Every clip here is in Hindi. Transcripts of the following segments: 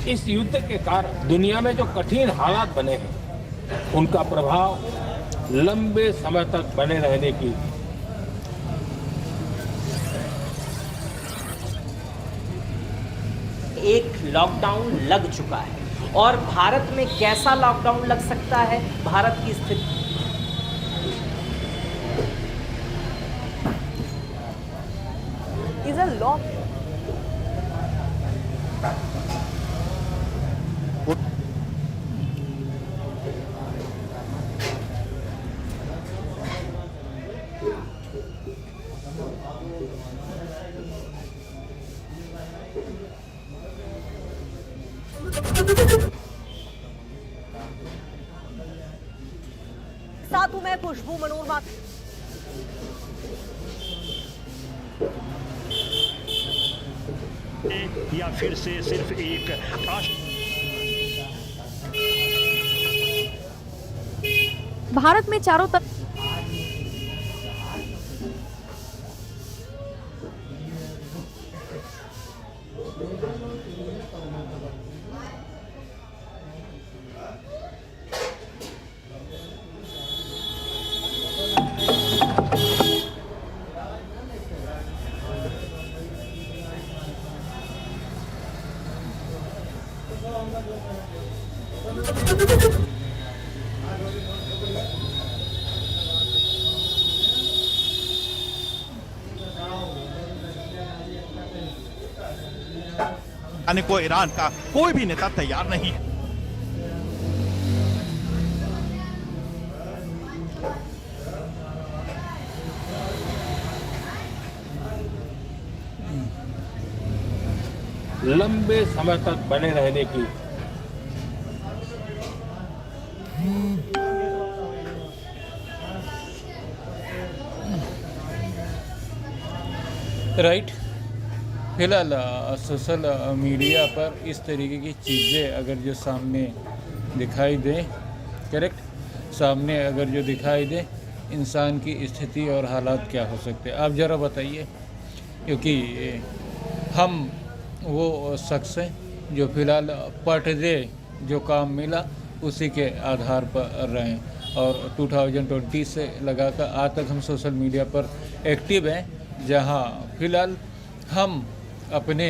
इस युद्ध के कारण दुनिया में जो कठिन हालात बने हैं, उनका प्रभाव लंबे समय तक बने रहने की एक लॉकडाउन लग चुका है और भारत में कैसा लॉकडाउन लग सकता है, भारत की स्थिति इज अ लॉक साथ हूं मैं खुशबू मनोरमा। या फिर से सिर्फ एक भारत में चारों तरफ आने को ईरान का कोई भी नेता तैयार नहीं है। लंबे समय तक बने रहने की राइट। फिलहाल सोशल मीडिया पर इस तरीके की चीज़ें अगर जो सामने दिखाई दे, करेक्ट, सामने अगर जो दिखाई दे, इंसान की स्थिति और हालात क्या हो सकते हैं, आप ज़रा बताइए। क्योंकि हम वो शख्स हैं जो फिलहाल पर डे जो काम मिला उसी के आधार पर रहें और 2020 से लगाकर आज तक हम सोशल मीडिया पर एक्टिव हैं, जहां फिलहाल हम अपने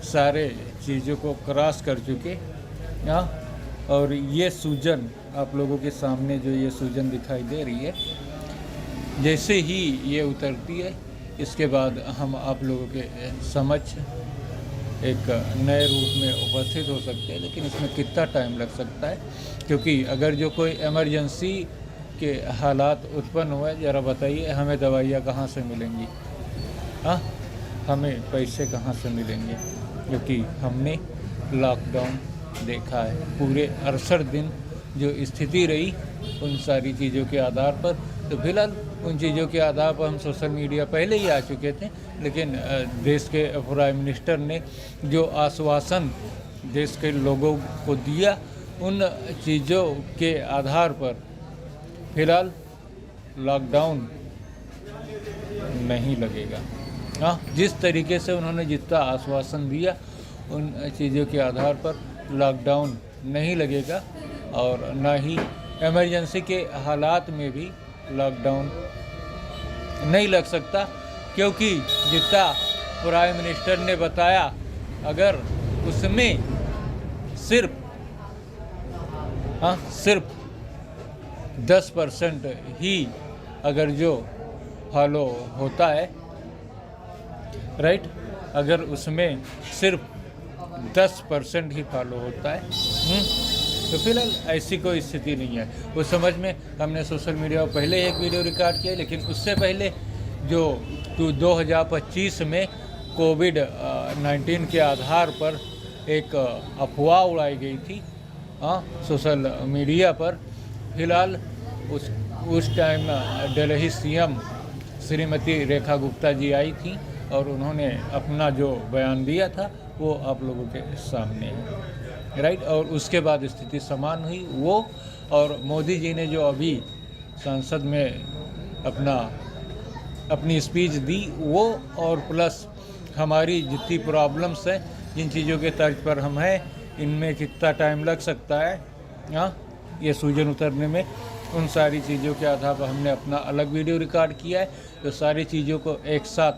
सारे चीज़ों को क्रॉस कर चुके। हाँ, और ये सूजन आप लोगों के सामने जो ये सूजन दिखाई दे रही है, जैसे ही ये उतरती है इसके बाद हम आप लोगों के समक्ष एक नए रूप में उपस्थित हो सकते हैं। लेकिन इसमें कितना टाइम लग सकता है, क्योंकि अगर जो कोई इमरजेंसी के हालात उत्पन्न हुए, ज़रा बताइए हमें दवाइयाँ कहाँ से मिलेंगी, हाँ, हमें पैसे कहाँ से मिलेंगे, क्योंकि हमने लॉकडाउन देखा है। पूरे 68 दिन जो स्थिति रही उन सारी चीज़ों के आधार पर, तो फिलहाल उन चीज़ों के आधार पर हम सोशल मीडिया पहले ही आ चुके थे। लेकिन देश के प्राइम मिनिस्टर ने जो आश्वासन देश के लोगों को दिया, उन चीज़ों के आधार पर फिलहाल लॉकडाउन नहीं लगेगा। हाँ, जिस तरीके से उन्होंने जितना आश्वासन दिया उन चीज़ों के आधार पर लॉकडाउन नहीं लगेगा और ना ही इमरजेंसी के हालात में भी लॉकडाउन नहीं लग सकता, क्योंकि जितना प्राइम मिनिस्टर ने बताया, अगर उसमें सिर्फ 10% ही अगर जो फॉलो होता है, राइट, अगर उसमें सिर्फ 10% ही फॉलो होता है, तो फिलहाल ऐसी कोई स्थिति नहीं है। उस समझ में हमने सोशल मीडिया पर पहले एक वीडियो रिकॉर्ड किया, लेकिन उससे पहले जो 2025 में कोविड-19 के आधार पर एक अफवाह उड़ाई गई थी, हाँ, सोशल मीडिया पर। फिलहाल उस टाइम दिल्ली सीएम श्रीमती रेखा गुप्ता जी आई थी और उन्होंने अपना जो बयान दिया था वो आप लोगों के सामने है, राइट। और उसके बाद स्थिति समान हुई। वो और मोदी जी ने जो अभी संसद में अपनी स्पीच दी, वो और प्लस हमारी जितनी प्रॉब्लम्स हैं, जिन चीज़ों के तर्ज पर हम हैं, इनमें कितना टाइम लग सकता है ये सूजन उतरने में, उन सारी चीज़ों के आधार पर हमने अपना अलग वीडियो रिकॉर्ड किया है। तो सारी चीज़ों को एक साथ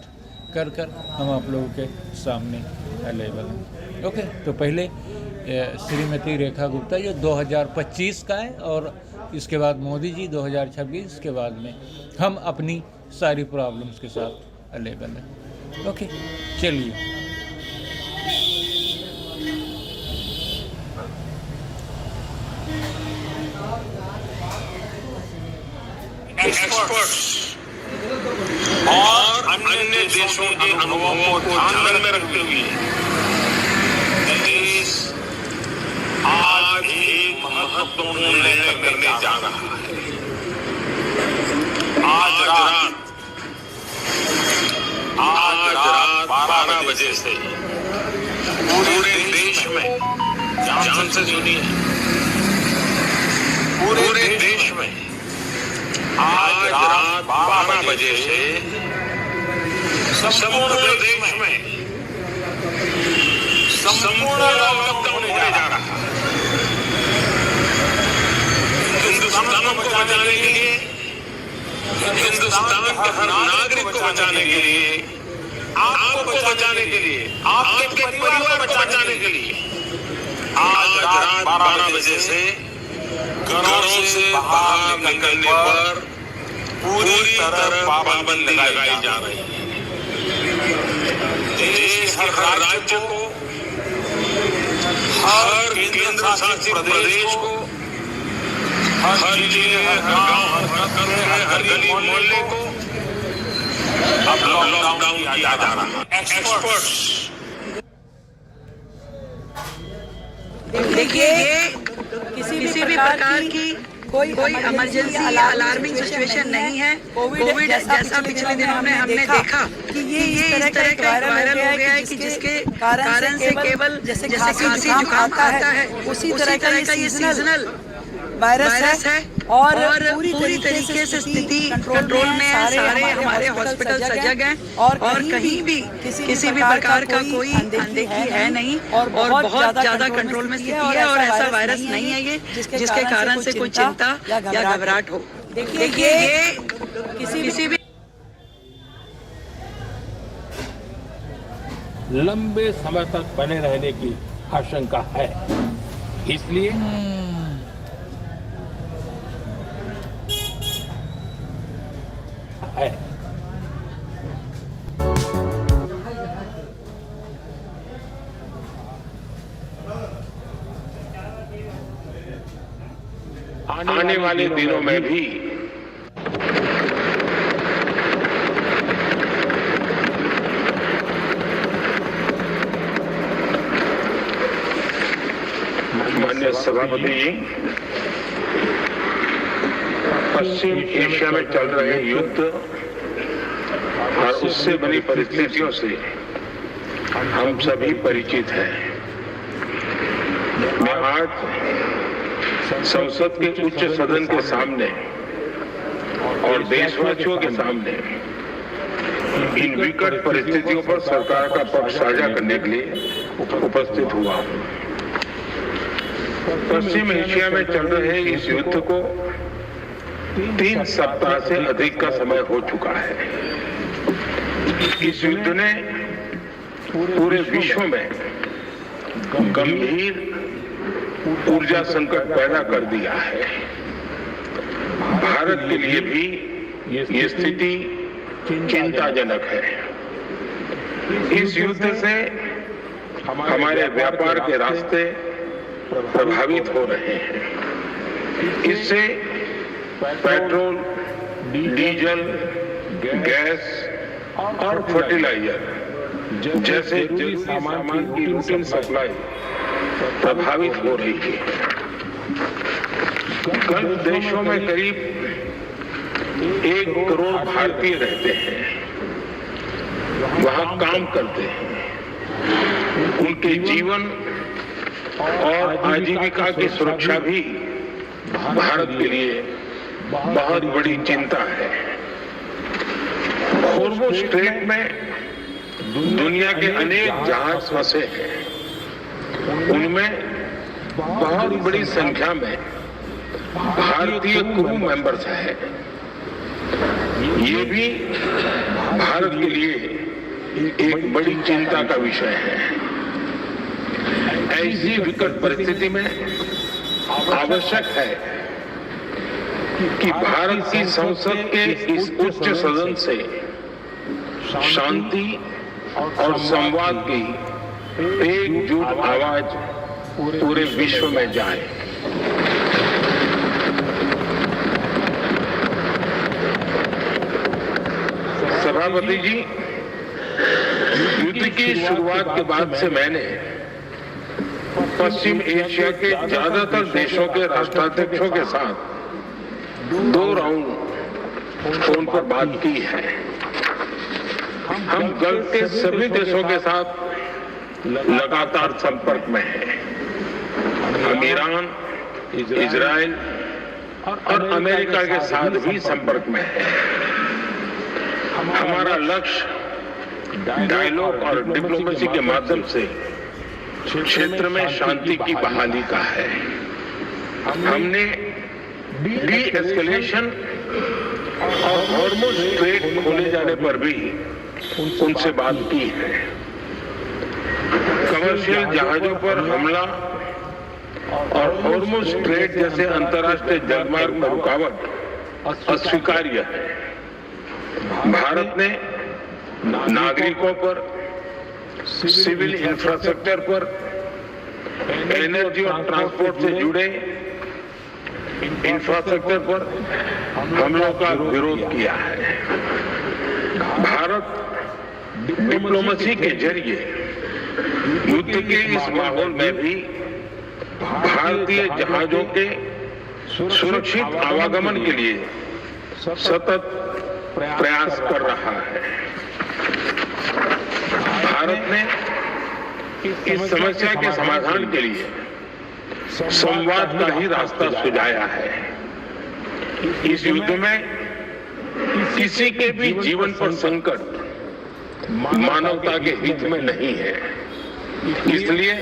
कर हम आप लोगों के सामने अवेलेबल हैं। ओके, तो पहले श्रीमती रेखा गुप्ता जो 2025 का है, और इसके बाद मोदी जी 2026 के बाद में हम अपनी सारी प्रॉब्लम्स के साथ अवेलेबल हैं। ओके, चलिए। एक्सपर्ट्स और अन्य देशों के अनुभवों को ध्यान में रखते हुए देश आज एक महत्वपूर्ण निर्णय करने जा रहा है। आज रात 12 बजे से पूरे देश में, ध्यान से सुनिए, पूरे देश में आज रात 12 बजे से संपूर्ण देश में संपूर्ण लॉकडाउन होने जा रहा है। हिंदुस्तान को बचाने के लिए, हिंदुस्तान के हर नागरिक को बचाने के लिए, आपको बचाने के लिए, आपके परिवार को बचाने के लिए आज रात 12 बजे से घरों से बाहर निकलने पर पूरी तरह पाबंदी लगाई जा रही है। देश के हर राज्य को, हर केंद्र शासित प्रदेश को, हर जिले, हर गांव, हर गली मोहल्ले को अब लॉकडाउन किया जा रहा है। एक्सपर्ट्स देखिए, ये किसी भी प्रकार की कोई इमरजेंसी या अलार्मिंग सिचुएशन नहीं है। कोविड जैसा पिछले दिनों में हमने देखा कि ये इस तरह का वायरल हो गया है कि जिसके कारण से केवल जैसे खांसी जुकाम आता है, उसी तरह का ये सीजनल वायरस है और पूरी तरीके से स्थिति कंट्रोल में है। सारे हमारे हॉस्पिटल सजग हैं और कहीं भी किसी भी प्रकार का कोई अनदेखी है नहीं और बहुत ज्यादा कंट्रोल में स्थिति है और ऐसा वायरस नहीं है ये जिसके कारण से कोई चिंता या घबराहट हो। देखिए, ये किसी भी लंबे समय तक बने रहने की आशंका है, इसलिए है। आने वाले दिनों में भी माननीय सभापति जी, पश्चिम एशिया में चल रहे युद्ध और उससे बनी परिस्थितियों से हम सभी परिचित हैं। मैं आज संसद के उच्च सदन के सामने और देशवासियों के सामने इन विकट परिस्थितियों पर सरकार का पक्ष साझा करने के लिए उपस्थित हुआ हूं। पश्चिम एशिया में चल रहे इस युद्ध को 3 सप्ताह से अधिक का समय हो चुका है। इस युद्ध ने पूरे विश्व में गंभीर ऊर्जा संकट पैदा कर दिया है। भारत के लिए भी ये स्थिति चिंताजनक है। इस युद्ध से हमारे व्यापार के रास्ते प्रभावित हो रहे हैं। इससे पेट्रोल, डीजल, गैस और फर्टिलाइजर जैसे जरूरी सामान की रूटीन सप्लाई प्रभावित हो रही है। गल्फ देशों में करीब 1 करोड़ भारतीय रहते हैं, वहां काम करते हैं। उनके जीवन और आजीविका की सुरक्षा भी भारत के लिए बहुत बड़ी चिंता है। होर्मुज़ स्ट्रेट में दुनिया के अनेक जहाज फंसे हैं। उनमें बहुत बड़ी संख्या में भारतीय क्रू मेंबर्स हैं। ये भी भारत के लिए एक बड़ी चिंता का विषय है। ऐसी विकट परिस्थिति में आवश्यक है कि भारत की संसद के इस उच्च सदन से शांति और संवाद की एकजुट आवाज पूरे विश्व में जाए। सभापति जी, युद्ध की शुरुआत के बाद से मैंने पश्चिम एशिया के ज्यादातर देशों के राष्ट्राध्यक्षों के साथ 2 राउंड फोन पर बात की है। हम गल्फ के सभी देशों के साथ लगातार संपर्क में हैं। हम ईरान, इजराइल और अमेरिका के साथ भी संपर्क में हैं। हमारा लक्ष्य डायलॉग और डिप्लोमेसी के माध्यम से क्षेत्र में शांति की बहाली का है। हमने डी एस्केलेशन और हॉर्मुज़ स्ट्रेट खोले जाने पर भी उनसे बात की है। कमर्शियल जहाजों पर हमला और हॉर्मुज़ स्ट्रेट जैसे अंतर्राष्ट्रीय जलमार्ग पर रुकावट अस्वीकार्य है। भारत ने नागरिकों पर, सिविल इंफ्रास्ट्रक्चर पर, एनर्जी और ट्रांसपोर्ट से जुड़े इंफ्रास्ट्रक्चर पर हमलों का विरोध किया है। भारत डिप्लोमेसी के जरिए युद्ध के इस माहौल में भी भारतीय जहाजों के सुरक्षित आवागमन के लिए सतत प्रयास कर रहा है। भारत ने इस समस्या के समाधान के लिए संवाद का ही रास्ता सुझाया है। इस युद्ध में किसी के भी जीवन पर संकट मानवता के हित में नहीं है। इसलिए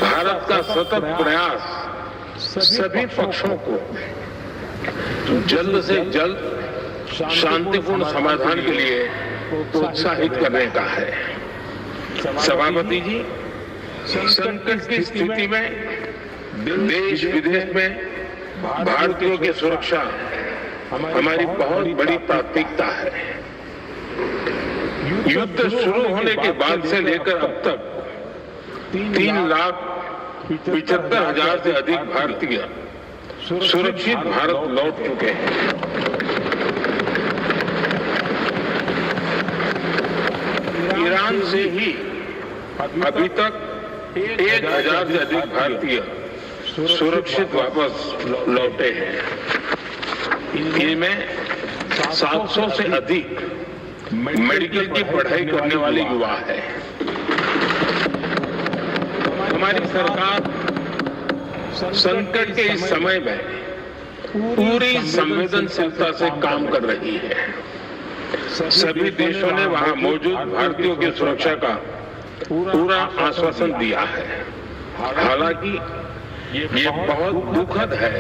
भारत का सतत प्रयास सभी पक्षों को जल्द से जल्द शांतिपूर्ण समाधान के लिए प्रोत्साहित करने का है। सभापति जी, संकट की स्थिति में देश विदेश में भारतीयों की सुरक्षा हमारी बहुत बड़ी प्राथमिकता है। युद्ध शुरू होने के बाद से लेकर अब तक 3,75,000 से अधिक भारतीय सुरक्षित भारत लौट चुके हैं। ईरान से ही अभी तक 1,000 से अधिक भारतीय सुरक्षित वापस लौटे हैं। इनमें 700 से अधिक मेडिकल की पढ़ाई करने वाले युवा हैं। हमारी सरकार संकट के इस समय में पूरी संवेदनशीलता से काम कर रही है। सभी देशों ने वहां मौजूद भारतीयों की सुरक्षा का पूरा आश्वासन दिया है। हालांकि ये बहुत दुखद है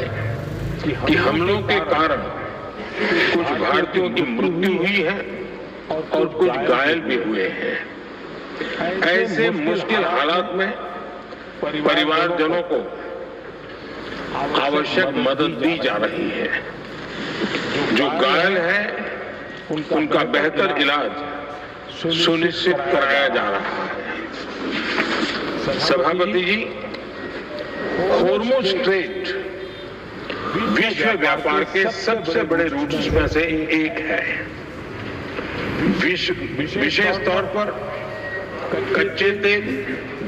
कि हमलों के कारण कुछ भारतीयों की मृत्यु हुई है और कुछ घायल भी हुए हैं। ऐसे मुश्किल हालात में परिवारजनों को आवश्यक मदद दी जा रही है। जो घायल है उनका बेहतर इलाज सुनिश्चित कराया जा रहा है। सभापति जी, हॉर्मुज़ स्ट्रेट विश्व व्यापार के सबसे बड़े रूट्स में से एक है। विशेष तौर पर कच्चे तेल,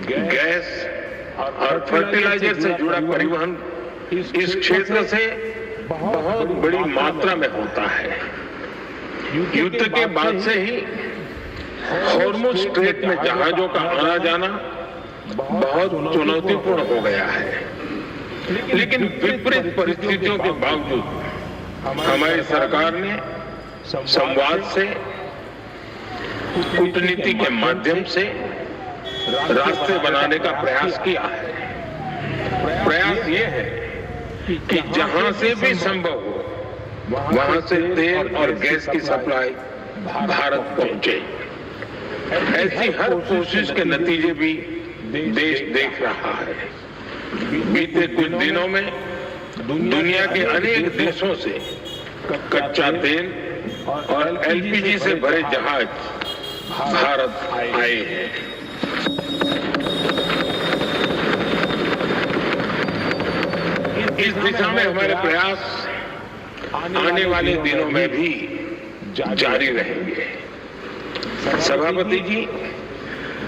गैस और फर्टिलाइजर से जुड़ा परिवहन इस क्षेत्र से बहुत बड़ी मात्रा में होता है। युद्ध के बाद से ही हॉर्मुज़ स्ट्रेट में जहाजों का आना जाना बहुत चुनौतीपूर्ण हो गया है। लेकिन विपरीत परिस्थितियों के बावजूद हमारी सरकार ने संवाद से कूटनीति के माध्यम से रास्ते बनाने का प्रयास किया है। प्रयास ये है कि जहां से भी संभव हो वहां से तेल और गैस की सप्लाई भारत पहुंचे। ऐसी हर कोशिश के नतीजे भी देश देख रहा है। बीते कुछ दिनों में दुनिया के अनेक देशों से कच्चा तेल और एलपीजी से भरे जहाज भारत आए हैं। इस दिशा में हमारे प्रयास आने वाले दिनों में भी जारी रहेंगे। सभापति जी,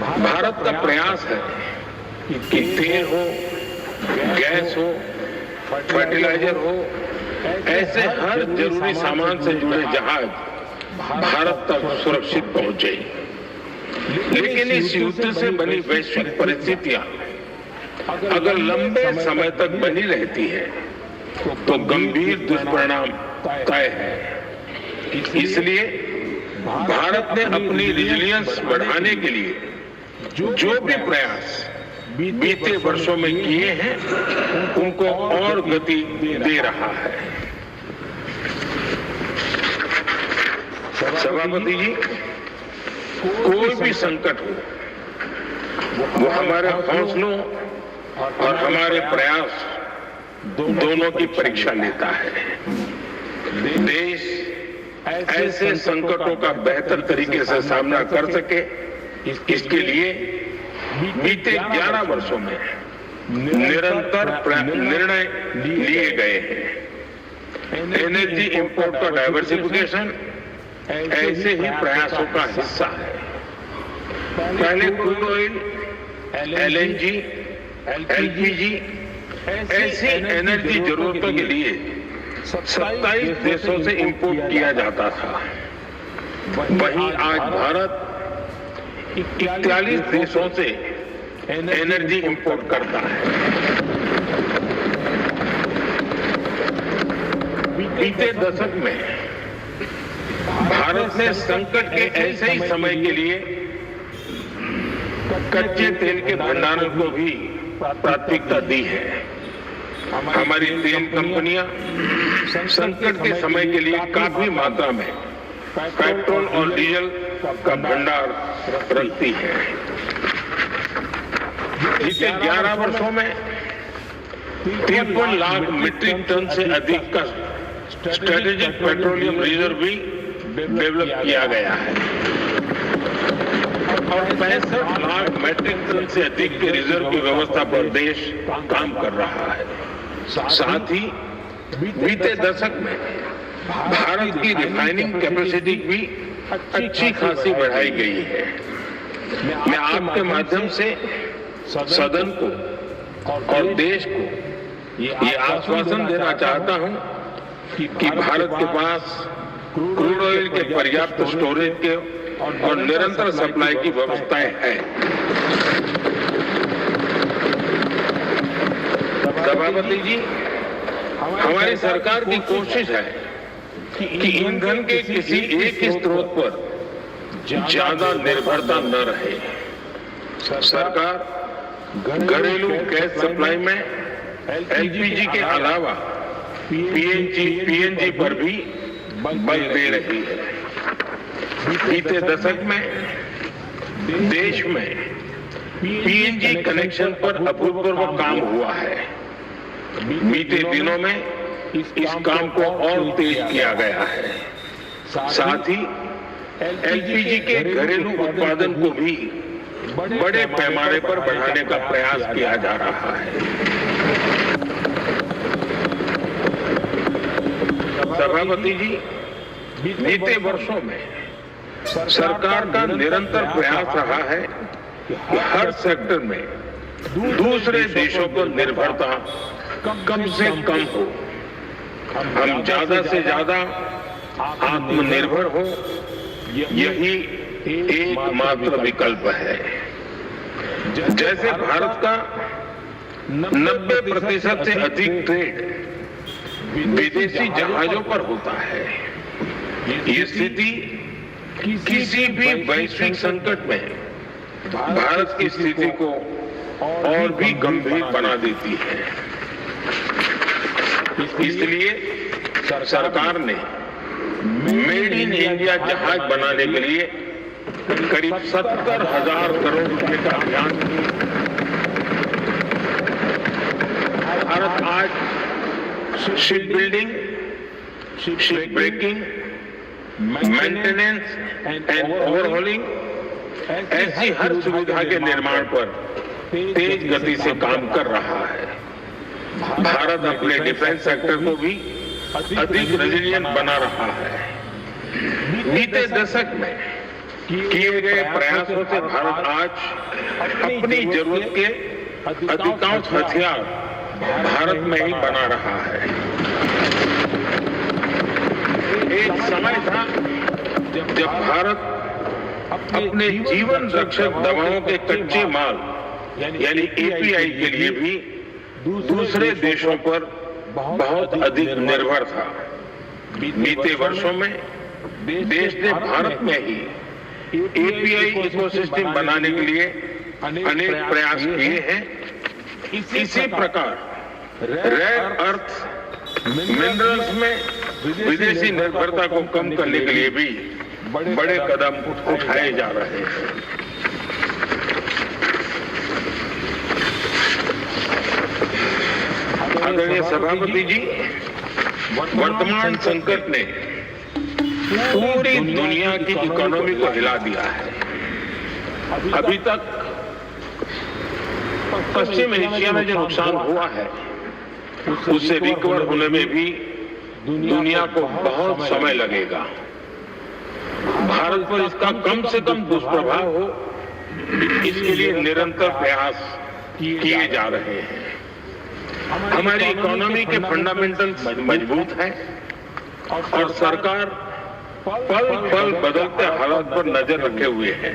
भारत का प्रयास है कि तेल हो, गैस हो, फर्टिलाइजर हो, ऐसे हर जरूरी सामान से जुड़े जहाज भारत तक सुरक्षित पहुंचे। लेकिन इस युद्ध से बनी वैश्विक परिस्थितियां अगर लंबे समय तक बनी रहती है तो गंभीर दुष्परिणाम तय है। इसलिए भारत ने अपनी रिजिलियंस बढ़ाने के लिए जो भी प्रयास बीते वर्षों में किए हैं उनको और गति दे रहा है। सभापति जी, कोई भी संकट हो वो हमारे हौसलों और हमारे प्रयास दोनों की परीक्षा लेता है। देश ऐसे संकटों का बेहतर तरीके से सामना कर सके, इसके लिए बीते 11 वर्षों में निरंतर निर्णय लिए गए हैं। एनर्जी इंपोर्ट का डाइवर्सिफिकेशन ऐसे ही प्रयासों का हिस्सा है। पहले क्रूड ऑयल, एलएनजी, एलपीजी ऐसी एनर्जी जरूरतों के लिए 27 देशों से इंपोर्ट किया जाता था। वहीं आज भारत 41 देशों से एनर्जी इंपोर्ट करता है। बीते दशक में भारत ने संकट के ऐसे ही समय के लिए कच्चे तेल के भंडारण को भी प्राथमिकता दी है। हमारी तेल कंपनियां संकट के समय के लिए काफी मात्रा में पेट्रोल और डीजल का भंडार रखती है। पिछले 11 वर्षों में 53 लाख मीट्रिक टन से अधिक का स्ट्रेटेजिक पेट्रोलियम रिजर्व भी डेवलप किया गया है और 65 लाख मीट्रिक टन से अधिक के रिजर्व की व्यवस्था पर देश काम कर रहा है। साथ ही बीते दशक में भारत की रिफाइनिंग कैपेसिटी भी अच्छी खासी बढ़ाई गई है। मैं आपके माध्यम से सदन को और देश को ये आश्वासन देना चाहता हूं कि भारत के पास क्रूड ऑयल के पर्याप्त स्टोरेज के और निरंतर सप्लाई की व्यवस्थाएं हैं। सभापति जी, हमारी सरकार की कोशिश है कि ईंधन के किसी एक स्रोत पर ज्यादा निर्भरता न रहे। सरकार घरेलू गैस सप्लाई में एलपीजी के अलावा पीएनजी पर भी बल दे रही है। बीते दशक में देश में पीएनजी कनेक्शन पर अभूतपूर्व काम हुआ है। बीते दिनों में इस काम को और तेज किया गया है। साथ ही एलपीजी के घरेलू उत्पादन को भी बड़े पैमाने पर बढ़ाने का प्रयास किया जा रहा है। सभापति जी, बीते वर्षों में सरकार का निरंतर प्रयास रहा है कि हर सेक्टर में दूसरे देशों पर निर्भरता कम से कम हो। हम ज्यादा से ज्यादा आत्मनिर्भर हो, यही एकमात्र विकल्प है। जैसे भारत का 90% से अधिक ट्रेड विदेशी जहाजों पर होता है। ये स्थिति किसी भी वैश्विक संकट में भारत की स्थिति को और भी गंभीर बना देती है। इसलिए सरकार ने मेड इन इंडिया जहाज बनाने के लिए करीब 70,000 करोड़ रुपए का अभियान। भारत आज ship building, ship breaking, maintenance and overhauling ऐसी हर सुविधा के निर्माण पर तेज गति से काम कर रहा है। भारत अपने डिफेंस सेक्टर को भी अधिक रेजिलिएंट बना रहा है। बीते दशक में किए गए प्रयासों से भारत आज अपनी जरूरत के अधिकांश हथियार भारत में ही बना रहा है। एक समय था जब भारत अपने जीवन रक्षक दवाओं के कच्चे माल यानी एपीआई के लिए भी दूसरे देशों पर बहुत अधिक निर्भर था। बीते वर्षों में देश ने भारत में ही एपीआई इकोसिस्टम बनाने के लिए अनेक प्रयास किए हैं। इसी प्रकार रेयर अर्थ मिनरल्स में विदेशी निर्भरता को कम करने के लिए भी बड़े कदम उठाए जा रहे हैं। आदरणीय सभापति जी, वर्तमान संकट ने पूरी दुनिया की इकोनॉमी को हिला दिया है। अभी तक पश्चिम एशिया में जो नुकसान हुआ है उससे रिकवर होने में भी दुनिया को बहुत समय लगेगा। भारत पर इसका कम से कम दुष्प्रभाव हो, इसके लिए निरंतर प्रयास किए जा रहे हैं। हमारी इकोनॉमी के फंडामेंटल्स मजबूत हैं और सरकार पल पल बदलते हालात पर नजर रखे हुए है।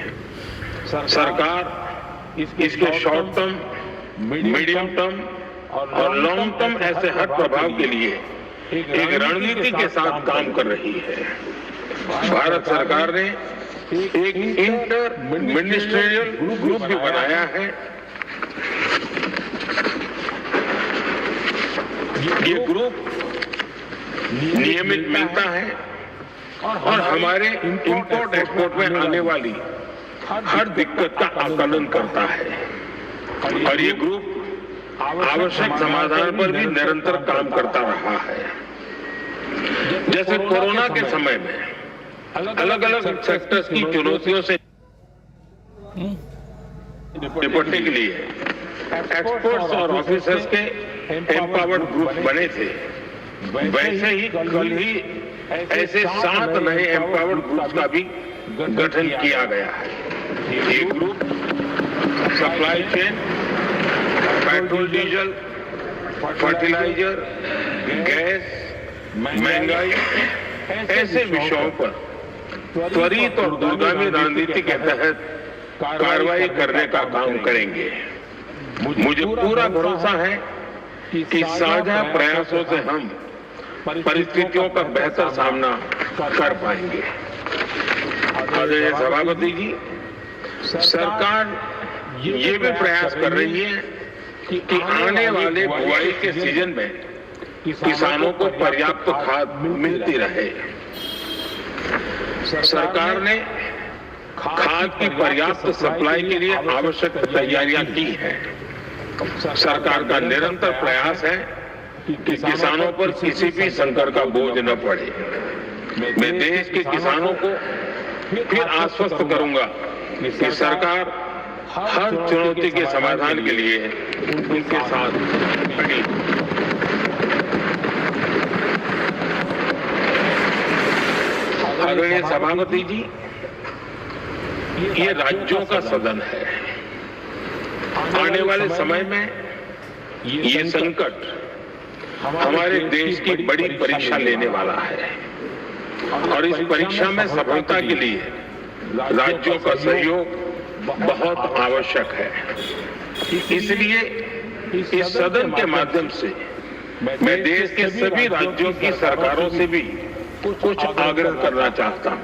सरकार इसके शॉर्ट टर्म, मीडियम टर्म और लॉन्ग टर्म ऐसे हर प्रभाव के लिए एक रणनीति के साथ काम कर रही है। भारत सरकार ने एक इंटर मिनिस्ट्रियल ग्रुप भी बनाया है। ये ग्रुप नियमित मिलता है और हमारे इंपोर्ट एक्सपोर्ट में आने वाली हर दिक्कत का आकलन करता है और ये ग्रुप आवश्यक समाधान पर भी निरंतर काम करता रहा है। जैसे कोरोना के समय में अलग अलग सेक्टर्स की चुनौतियों से निपटने के लिए एक्सपर्ट्स और ऑफिसर्स के एम्पावर्ड ग्रुप बने थे, वैसे ही कल ही ऐसे 7 नए एम्पावर्ड ग्रुप्स का भी गठन किया गया है। ये group supply chain, petrol diesel, fertiliser, gas, महंगाई ऐसे विषयों पर त्वरित और दूरगामी रणनीति के तहत कार्रवाई करने का काम करेंगे। मुझे पूरा भरोसा है कि साझा प्रयासों से हम परिस्थितियों का बेहतर सामना कर पाएंगे। आदरणीय सभापति जी, सरकार ये भी प्रयास कर रही है कि आने वाले बुआई के सीजन में किसानों को पर्याप्त खाद मिलती रहे। सरकार ने खाद की पर्याप्त सप्लाई के लिए आवश्यक तैयारियां की हैं। सरकार का निरंतर प्रयास है कि किसानों पर किसी भी संकट का बोझ न पड़े। मैं देश के किसानों को फिर आश्वस्त करूंगा कि सरकार हर चुनौती के समाधान के लिए उनके साथ खड़ी। आदरणीय सभापति जी, ये राज्यों का सदन है। आने वाले समय में ये संकट हमारे देश की बड़ी परीक्षा लेने वाला है और इस परीक्षा में सफलता के लिए राज्यों का सहयोग बहुत आवश्यक है। इसलिए इस सदन के माध्यम से मैं देश के सभी राज्यों की सरकारों से भी कुछ आग्रह करना चाहता हूं।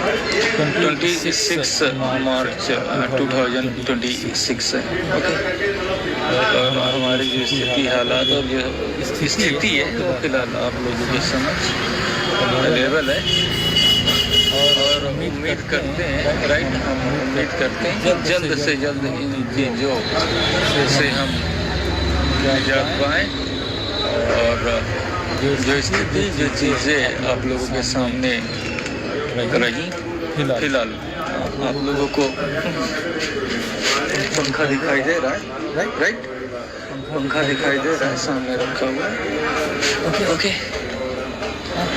26 मार्च 2026 है। ओके, और हमारी जो स्थिति हालात और जो स्थिति है वो फिलहाल आप लोगों के समझ अवेलेबल है और उम्मीद करते हैं, राइट, हम उम्मीद करते हैं कि जल्द से जल्द इन चीज़ों से हम निजात पाएँ और जो स्थिति जो चीज़ें आप लोगों के सामने रही फिलहाल आप लोगों को पंखा दिखाई दे रहा है, राइट, पंखा दिखाई दे रहा है सामने रखा हुआ है। ओके,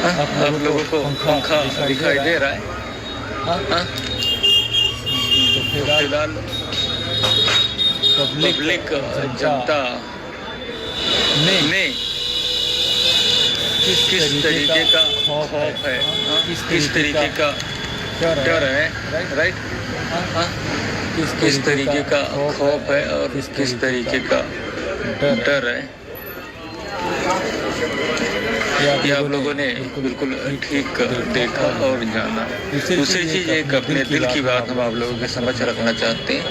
आप लोगों को पंखा दिखाई दे रहा है। तो फिलहाल पब्लिक जनता ने किस तरीके का खौफ है, किस तरीके का डर है, राइट, किस तरीके का खौफ है और किस तरीके का डर है, ये आप लोगों ने बिल्कुल ठीक देखा और जाना। दूसरी चीज़ एक अपने दिल की बात हम आप लोगों के समझ रखना चाहते हैं,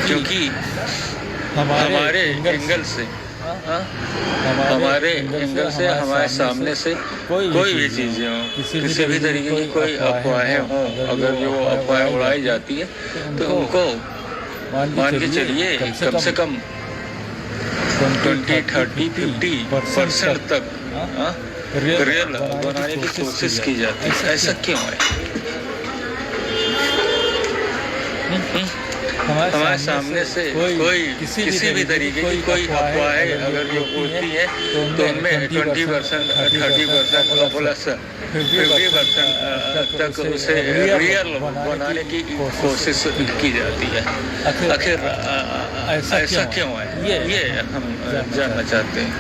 क्योंकि हमारे एंगल से हमारे सामने से कोई भी चीज़ें हों, किसी भी तरीके की कोई अफवाहें हों, अगर जो अफवाहें उड़ाई जाती है तो उनको मान के चलिए कम से कम 20-30-50% तक रियल बनाने की कोशिश की जाती है। ऐसा क्यों है? हमारे सामने से कोई किसी भी तरीके की कोई अफवाहें अगर जो उड़ती है तो उनमें 20%, 30% प्लस 50% तक उसे रियल बनाने की कोशिश की जाती है। आखिर ऐसा क्यों है, ये हम जानना चाहते हैं।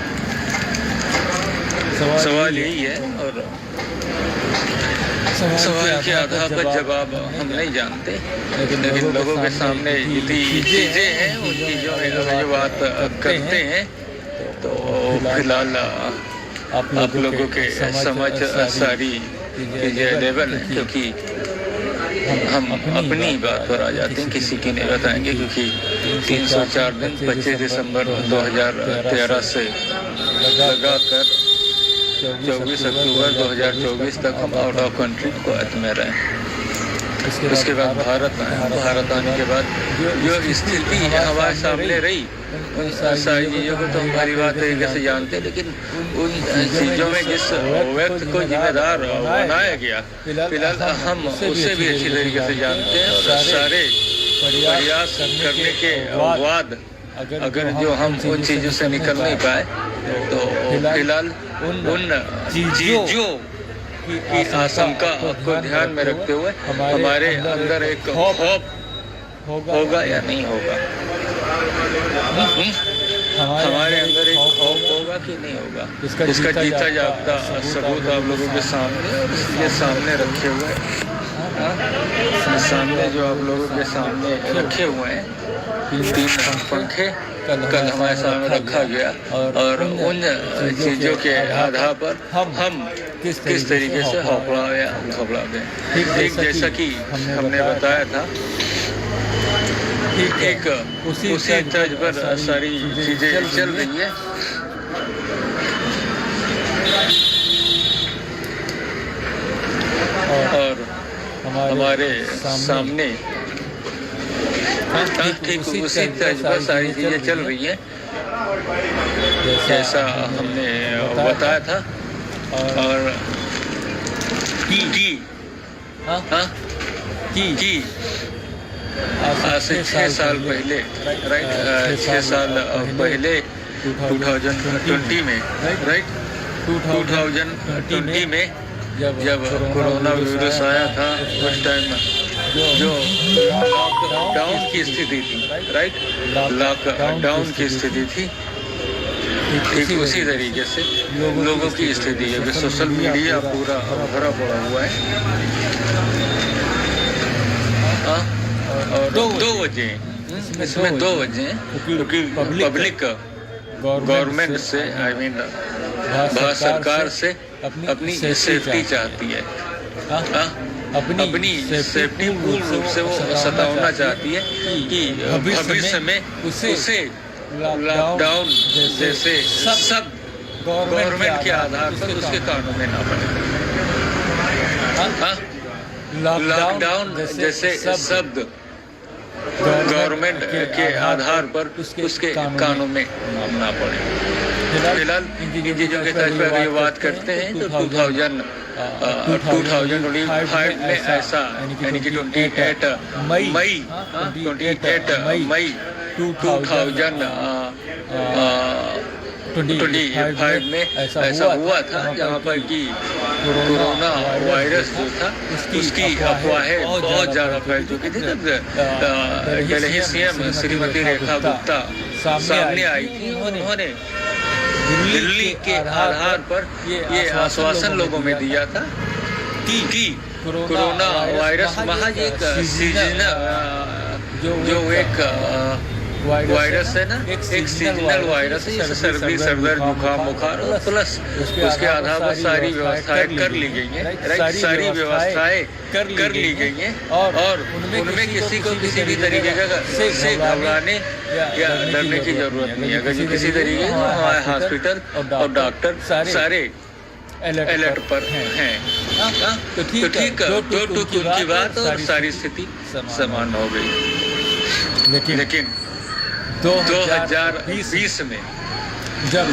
सवाल यही है और सवाल के आधार पर जवाब हम नहीं जानते, लेकिन लोगों के सामने जितनी चीज़ें हैं उन चीज़ों में जो बात करते हैं तो फिलहाल आप लोगों के समझ सारी चीज़ें अवेलेबल हैं, क्योंकि हम अपनी बात पर आ जाते हैं, किसी की नहीं बताएंगे, क्योंकि 304 दिन 25 दिसंबर 2013 से लगाकर 24 अक्टूबर 2024 तक हम आउट ऑफ कंट्री क्वैत में रहे। उसके बाद भारत आए। भारत आने के बाद जो स्थिति हमारे सामने रही उन सारी चीज़ों को तो हम भली बात तरीके से जानते हैं, लेकिन उन चीज़ों में जिस व्यक्ति को जिम्मेदार बनाया गया फिलहाल हम उससे भी अच्छी तरीके से जानते हैं और सारे प्रयास करने के बाद अगर जो हम उन चीज़ों से निकल नहीं पाए तो फिलहाल उन चीज़ों की आशंका को ध्यान में रखते हुए हमारे अंदर एक खौफ होगा या नहीं होगा, हमारे अंदर एक खौफ होगा कि नहीं होगा, इसका जीता जागता सबूत आप लोगों के सामने और इसलिए सामने रखे हुए सामने जो आप लोगों के सामने रखे हुए हैं 3 पंखे कल हमारे सामने रखा गया और उन चीज़ों के आधार पर हम किस तरीके से हौसला या घबरा गए। ठीक जैसा कि हमने बताया था, एक उसी तर्ज पर सारी चीज़ें चल रही है। और हमारे सामने ठीक उसी तर्ज पर सारी चीज़ें चल रही है जैसा हमने बताया था। और आज से 6 साल पहले, राइट, 6 साल पहले 2020 में, राइट, 2020 में जब कोरोना वायरस आया था उस टाइम जो लॉकडाउन की स्थिति थी, राइट, लॉकडाउन की स्थिति थी, ठीक उसी तरीके से लोगों की स्थिति है कि सोशल मीडिया पूरा भरा पड़ा हुआ है। और 2 वजह, इसमें 2 वजह, क्योंकि पब्लिक गवर्नमेंट से, आई मीन भारत सरकार से अपनी सेफ्टी चाहती है, अपनी सेफ्टी पूर्ण रूप से वो सतावना चाहती है कि भविष्य में उसे लॉकडाउन जैसे सब गवर्नमेंट के आधार पर उसके कानून में ना बने। लॉकडाउन जैसे शब्द गवर्नमेंट के आधार पर उसके कानून में ना पड़े। फिलहाल इन चीज़ों के तर्ज पर ये बात करते हैं तो 2025 में ऐसा यानी कि 28 मई 2025 में ऐसा हुआ था जहाँ पर कि कोरोना वायरस जो था उसकी अफवाहें बहुत ज़्यादा फैल चुकी थी। तब दिल्ली सीएम श्रीमती रेखा गुप्ता सामने आई थी। उन्होंने दिल्ली के आधार पर ये आश्वासन लोगों में दिया था कि कोरोना वायरस महज एक सीजनल जो एक वायरस है ना, एक सीजनल वायरस है, जैसे सर्दी सरदर्द बुखार प्लस उसके आधार पर सारी व्यवस्थाएं कर ली गई हैं, सारी व्यवस्थाएं कर ली गई हैं और उनमें किसी को किसी भी तरीके से घबराने या डरने की जरूरत नहीं है। अगर जो किसी तरीके से हमारे हॉस्पिटल और डॉक्टर सारे अलर्ट पर हैं तो ठीक उनकी बात और सारी स्थिति समान हो गई। लेकिन 2020 में जब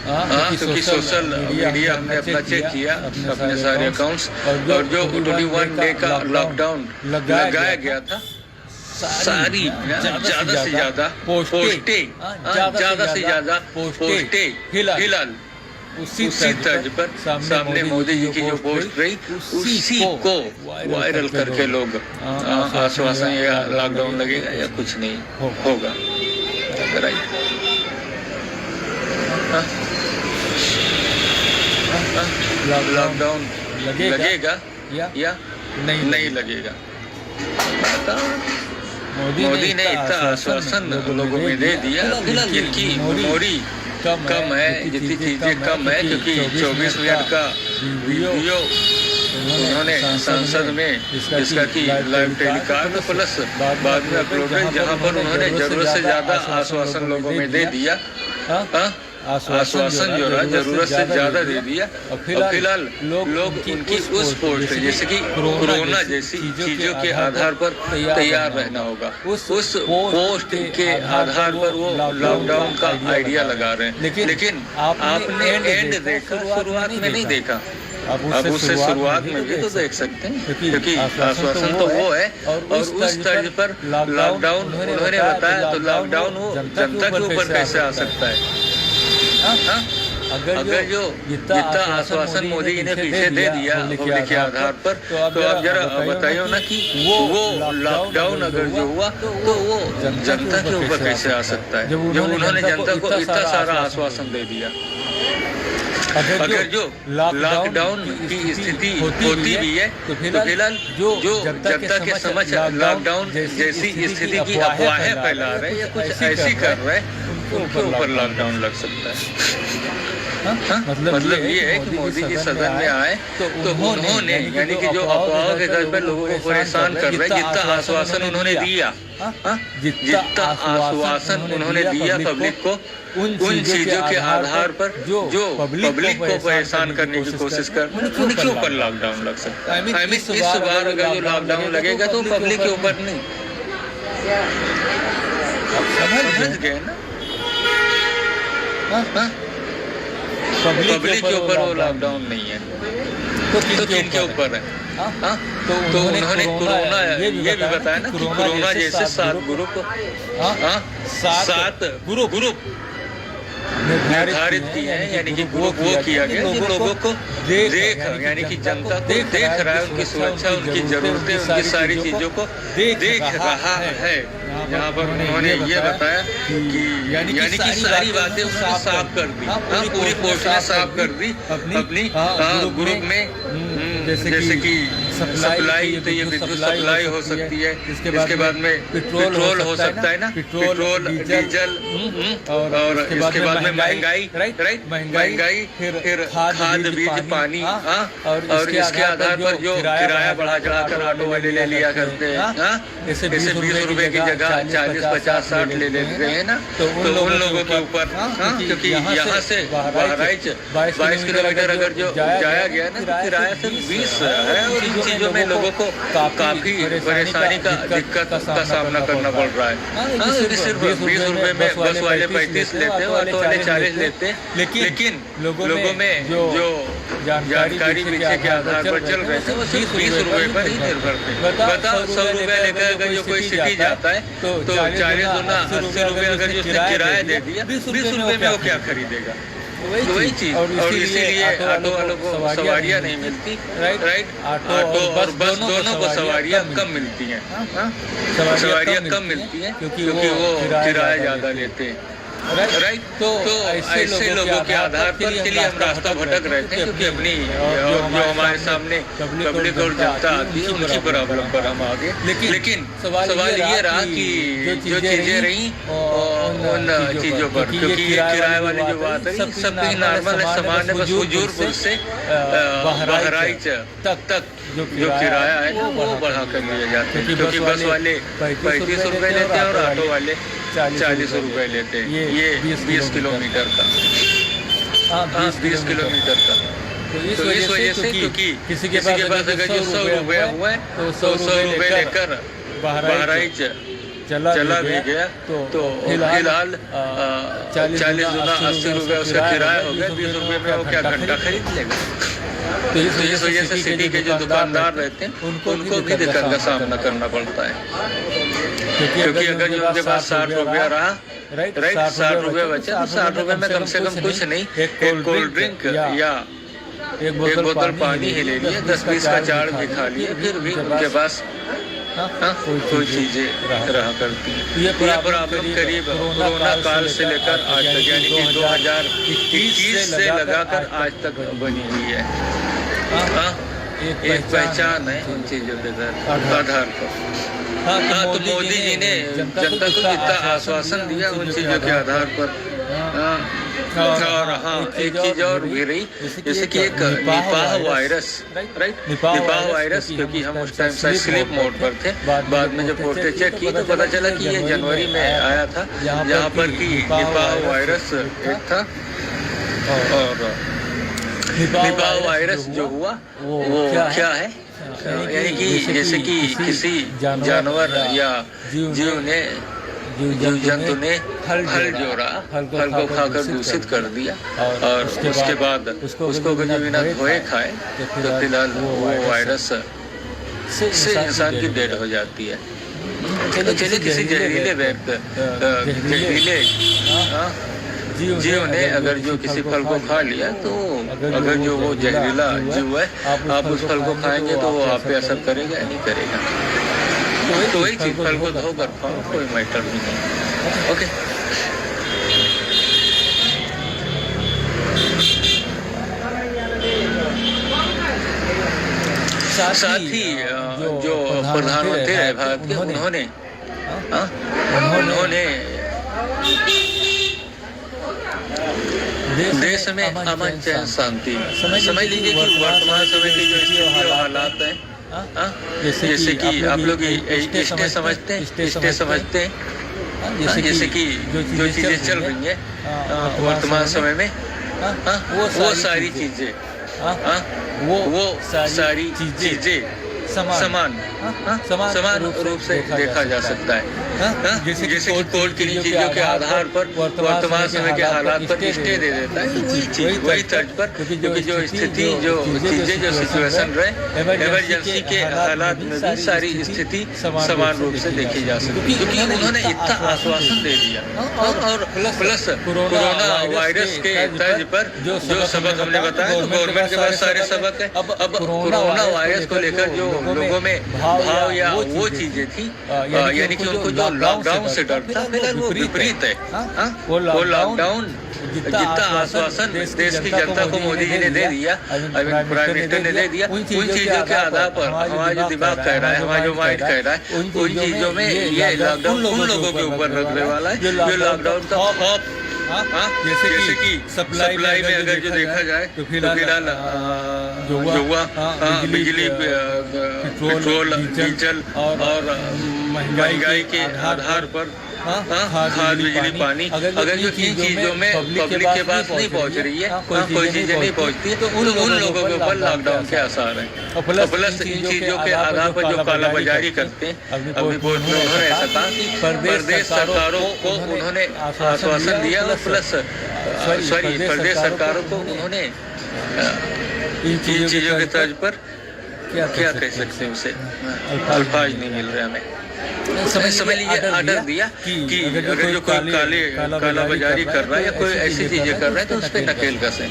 क्योंकि सोशल मीडिया हमने अपना चेक किया अपने सारे अकाउंट्स और जो 21 डे का लॉकडाउन लगाया गया था, सारी ज़्यादा से ज़्यादा पोस्टें फिलहाल उसी तर्ज पर सामने मोदी जी की जो पोस्ट रही उसी को वायरल करके लोग आश्वासन या लॉकडाउन लगेगा या कुछ नहीं होगा कराइए। लॉकडाउन लगेगा या नहीं लगेगा। मोदी ने इतना आश्वासन लोगों में दे दिया, जिनकी मेमोरी कम है, जितनी चीज़ें कम है, क्योंकि 24 मिनट का वीडियो उन्होंने संसद में जिसका कि लाइव टेलीकास्ट प्लस बाद में अपलोड है, जहाँ पर उन्होंने जरूरत से ज़्यादा आश्वासन लोगों में दे दिया। आश्वासन जो है जरूरत से ज़्यादा दे दिया और फिलहाल लोग उनकी उस पोस्ट जैसे कि कोरोना जैसी चीज़ों के आधार पर तैयार रहना होगा, उस पोस्ट के आधार पर वो लॉकडाउन का आइडिया लगा रहे हैं। लेकिन आपने एंड देखा, शुरुआत में नहीं देखा। अब उससे शुरुआत में भी तो देख सकते हैं, क्योंकि आश्वासन तो वो है और उस तर्ज पर लॉकडाउन उन्होंने बताया, तो लॉकडाउन वो जनता के ऊपर कैसे आ सकता है? अगर जो जितना आश्वासन मोदी जी ने पीछे दे दिया पब्लिक के आधार पर, तो आप जरा बताइए ना कि वो लॉकडाउन अगर जो हुआ तो वो जनता के ऊपर कैसे आ सकता है, जब उन्होंने जनता को इतना सारा आश्वासन दे दिया। अगर जो लॉकडाउन की स्थिति होती भी है तो फिलहाल जो जनता के समझ लॉकडाउन जैसी स्थिति की अफवाहें फैला रहे या कुछ ऐसी कर रहे हैं, उनके ऊपर लॉकडाउन लग सकता है। मतलब ये है कि मोदी जी सदन में आए तो उन्होंने यानी कि जो अफवाहों के तर्ज पर लोगों को परेशान कर रहे, जितना आश्वासन उन्होंने दिया पब्लिक को, उन चीजों के आधार पर जो पब्लिक को परेशान करने की कोशिश कर, उनके ऊपर लॉकडाउन लग सकता है। इस बार अगर जो लॉकडाउन लगेगा तो पब्लिक के ऊपर नहीं, समझ गए ना? पब्लिक के ऊपर वो लॉकडाउन नहीं है तो किनके ऊपर है? तो उन्होंने कोरोना ये भी बताया ना कि कोरोना जैसे 7 ग्रुप निर्धारित किए हैं, यानी कि ग्रुप वो किया गया कि लोगों को देख यानी कि जनता को देख रहा है, उनकी सुरक्षा, उनकी जरूरतें, उनकी सारी चीजों को देख रहा है। यहाँ पर उन्होंने ये बताया कि यानी कि सारी बातें उन्होंने साफ कर दी, पूरी पोस्ट ने साफ कर दी अपनी ग्रुप में, जैसे कि सप्लाई तो ये विद्युत सप्लाई हो सकती है। इसके बाद में पेट्रोल हो सकता है ना, पेट्रोल डीजल, और इसके बाद में महंगाई, राइट, महंगाई, फिर खाद बीज पानी, और इसके आधार पर जो किराया बढ़ा चढ़ा कर ऑटो वाले ले लिया करते हैं, जैसे 20 रुपए की जगह 40, 50, 60 ले लेते हैं ना, तो उन लोगों के ऊपर, क्योंकि यहाँ से बहराइच 22 किलोमीटर अगर जो जाया गया ना, तो किराया सिर्फ 20 है, और इन चीजों में लोगों को काफी परेशानी का दिक्कत का सामना करना पड़ रहा है। सिर्फ 20 रुपए में बस वाले 35 लेते हैं, ऑटो वाले 40 लेते हैं, लेकिन लोगों में जो जानकारी पीछे के आधार पर चल रहे थे वो सिर्फ 20 रुपए पर ही निर्भर थे। बताओ 100 रुपए लेकर अगर जो कोई सिटी जाता है तो 40 गुना 80 रुपए अगर जो उसने किराया दे दिया, 20 रुपए में वो क्या खरीदेगा? वही चीज, और इसीलिए ऑटो वालों को सवारियां नहीं मिलती, राइट, ऑटो और बस दोनों को सवारियां कम मिलती हैं, सवारियां कम मिलती हैं क्योंकि वो किराया ज्यादा लेते हैं, राइट। तो ऐसे लोगों के आधार पर के लिए हम रास्ता भटक रहे थे, क्योंकि अपनी जो हमारे सामने पब्लिक और जनता आती है उनकी प्रॉब्लम पर हम आ गए। लेकिन सवाल ये रहा कि जो चीजें रही उन चीजों पर, क्योंकि ये किराए वाली जो बात है सब कुछ नॉर्मल है, सामान्य, बस हुजूरपुर से बहराइच तक जो किराया है वो बढ़ा कर लिए जाते हैं, क्योंकि बस वाले 35 रुपए लेते हैं और ऑटो वाले 40 रुपए लेते हैं। ये 20 किलोमीटर का, 20 किलोमीटर का। तो इस वजह से, क्योंकि किसी के पास अगर जो 100 रुपया हुआ है तो 100 रुपए लेकर बहराइच चला भी गया, तो फिलहाल 40 गुना 80 रुपए उसका किराया हो गया, 20 रुपए में वो क्या घंटा खरीद लेगा? तो इस वजह से सिटी के जो दुकानदार रहते हैं उनको भी दिक्कत का सामना करना पड़ता है, क्योंकि अगर जो उनके पास 60 रुपया रहा, राइट, 60 रुपये बचे, तो 60 रुपये में कम से कम कुछ नहीं, एक कोल्ड ड्रिंक या एक बोतल पानी ही ले लिए, 10-20 का चाट भी खा लिए, फिर भी उनके पास कोई चीजें रहा करती है। ये प्रॉब्लम करीब कोरोना काल से लेकर आज तक, यानी कि 2021 से लगाकर आज तक बनी हुई है। एक पहचान है इन चीजों के आधार पर। तो मोदी जी ने जनता को इतना आश्वासन दिया उन चीजों के आधार पर। और हाँ, एक चीज और भी रही, जैसे कि एक Nipah virus, right, Nipah virus, क्योंकि हम उस टाइम से स्लीप मोड पर थे, बाद में जब पोस्टें चेक की तो पता चला कि ये जनवरी में आया था, जहाँ पर कि निपाह वायरस एक था, और निपाह वायरस जो हुआ वो क्या है, यानी कि जैसे कि किसी जानवर या जीव जंतु ने फल जो रहा, फल को खाकर दूषित कर दिया, और उसके बाद उसको बिना धोए खाए तो फिलहाल वो वायरस से इंसान की डेथ हो जाती है। तो चलिए किसी जहरीले जीव ने अगर जो किसी फल को खा लिया, तो अगर जो वो जहरीला जीव है, आप उस फल को खाएंगे तो वो आप पे असर करेगा या नहीं करेगा? तो वही चीज, फल को धोकर खाओ, कोई मैटर भी नहीं। ओके, साथ ही जो प्रधानमंत्री रहे भारत के, उन्होंने देश में अमन चैन शांति, समझ लीजिए कि वर्तमान समय की जो स्थिति और हालात है, जैसे कि आप लोग स्टे समझते हैं, जैसे कि जो चीजें चल रही हैं वर्तमान समय में, वो सारी चीजें समान रूप से देखा जा सकता है। जैसे कि कोर्ट किन्हीं चीजों के आधार पर वर्तमान समय के हालात पर स्टे दे देता है, वही चीज, वही तर्ज पर, क्योंकि जो स्थिति, जो चीजें, जो सिचुएशन रहे, इमरजेंसी के हालात में भी सारी स्थिति समान रूप से देखी जा सकती है, क्योंकि उन्होंने इतना आश्वासन दे दिया। और प्लस कोरोना वायरस के तर्ज पर जो सबक हमने बताया, तो गवर्नमेंट के पास सारे सबक है। अब कोरोना वायरस को लेकर जो लोगों में भाव या वो चीजें थी, यानी कि उनको जो लॉकडाउन से डर था, फिलहाल वो विपरीत है। वो लॉकडाउन जितना आश्वासन देश की जनता को मोदी जी ने दे दिया, अभी प्राइम मिनिस्टर ने दे दिया, उन चीजों के आधार पर हमारा जो दिमाग कह रहा है, हमारा जो माइंड कह रहा है, उन चीजों में ये लॉकडाउन उन लोगों के ऊपर लगने वाला है जो लॉकडाउन का खौफ, जैसे कि सप्लाई में अगर जो देखा जाए तो फिलहाल जो हुआ बिजली, पेट्रोल, डीजल और महंगाई के आधार पर खाद, बिजली, पानी, अगर जो इन चीजों में पब्लिक के पास नहीं पहुंच रही है, कोई चीजें नहीं पहुंचती, तो उन लोगों के ऊपर लॉकडाउन के आसार हैं। और प्लस इन चीजों के आधार पर जो कालाबाजारी करते हैं, अभी बोर्ड में उन्होंने ऐसा कहा कि प्रदेश सरकारों को उन्होंने आश्वासन दिया, और प्लस प्रदेश सरकारों को उन्होंने इन चीजों के तर्ज पर क्या कह सकते हैं, उसे अल्फाज नहीं मिल रहे हमें। समझ लीजिए ऑर्डर दिया कि अगर जो कोई कालाबाजारी कर रहा है या कोई ऐसी चीजें कर रहा है तो उस पर नकेल कसें।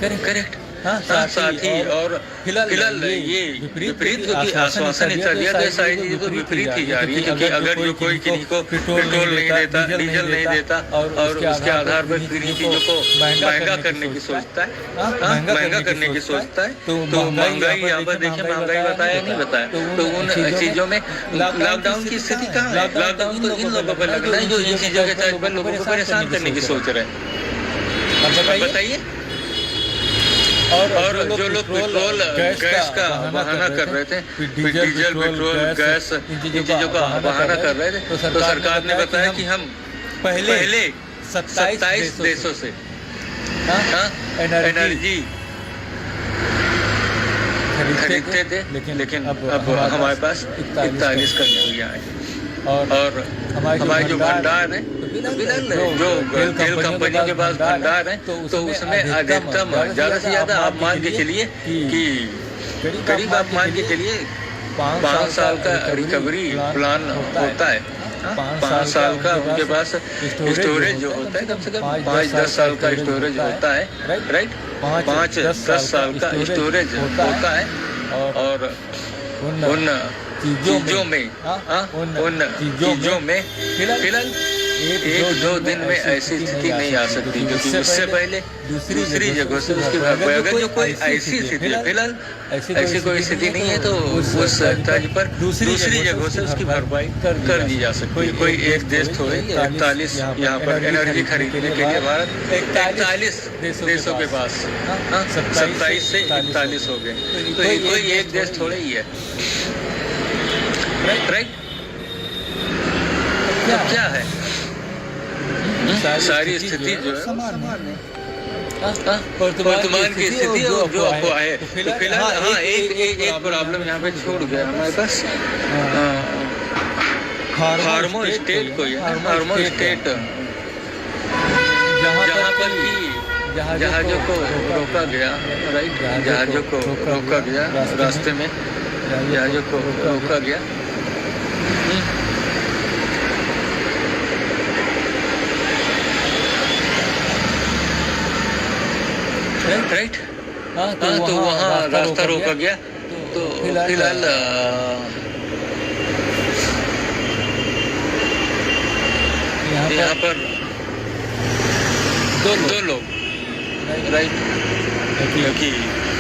करेक्ट। साथ ही और फिलहाल ये विपरीत क्योंकि आश्वासन इतना दिया तो सारी चीजें तो विपरीत ही जा रही है, क्योंकि अगर जो कोई किसी को पेट्रोल नहीं देता, डीजल नहीं देता और उसके आधार पर किन्हीं चीजों को महंगा करने की सोचता है, महंगा करने की सोचता है, तो महंगाई यहाँ पर देखिए, महंगाई बताया नहीं बताया, तो उन चीजों में लॉकडाउन की स्थिति कहाँ है? लॉकडाउन तो इन लोगों पर लगना है जो इन चीजों के तहत पर लोगों को परेशान करने की सोच रहे हैं। बताइए। और जो लोग पेट्रोल गैस का बहाना कर रहे थे, डीजल, पेट्रोल, गैस, इन चीजों का बहाना कर रहे थे, तो सरकार ने बताया कि हम पहले 27 देशों से एनर्जी खरीदते थे, लेकिन अब हमारे पास 41 कंपनियां हैं, और हमारे जो भंडार है, जो तेल कंपनियों के पास भंडार है, तो उसमें अधिकतम ज्यादा से ज्यादा आप मान के चलिए कि करीब आप मान के चलिए 5 साल का रिकवरी प्लान होता है। 5 साल का उनके पास स्टोरेज जो होता है, कम से कम 5-10 साल का स्टोरेज होता है, राइट? 5-10 साल का स्टोरेज होता है, और उन चीजों में फिलहाल 1-2 दिन में ऐसी स्थिति नहीं आ सकती, क्योंकि उससे पहले दूसरी जगह से उसकी भरपाई, अगर जो कोई ऐसी स्थिति है, फिलहाल ऐसी कोई स्थिति नहीं है, तो उस तर्ज पर दूसरी जगह से उसकी भरपाई कर दी जा सकती है। कोई एक देश थोड़े 41 यहाँ पर एनर्जी खरीदने के लिए भारत 41 देशों के पास 27 से 41 हो गए, तो कोई एक देश थोड़े ही है, राइट? क्या है सारी स्थिति जो है वर्तमान की स्थिति जो आपको है, तो फिलहाल हाँ एक प्रॉब्लम यहाँ पे छूट गया हमारे पास, हार्मो स्टेट को, हार्मो स्टेट जहाँ पर कि जहाजों को रोका गया, राइट? जहाजों को रोका गया रास्ते में, जहाजों को रोका गया, राइट? तो वहाँ रास्ता रोका गया, तो फिलहाल यहाँ पर दो लोग, राइट? क्योंकि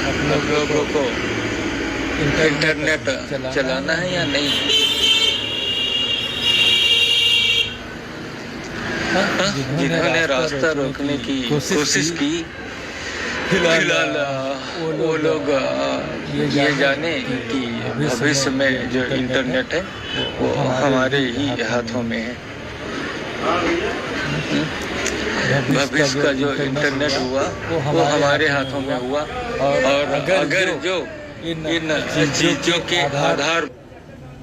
हम लोगों को इंटरनेट चलाना है या नहीं, जिन्होंने रास्ता रोकने की कोशिश की, फिलहाल वो लोग ये जाने कि भविष्य में जो इंटरनेट है वो हमारे ही हाथों में है। भविष्य का जो इंटरनेट हुआ वो हमारे हाथों में हुआ, और अगर जो इन चीजों के आधार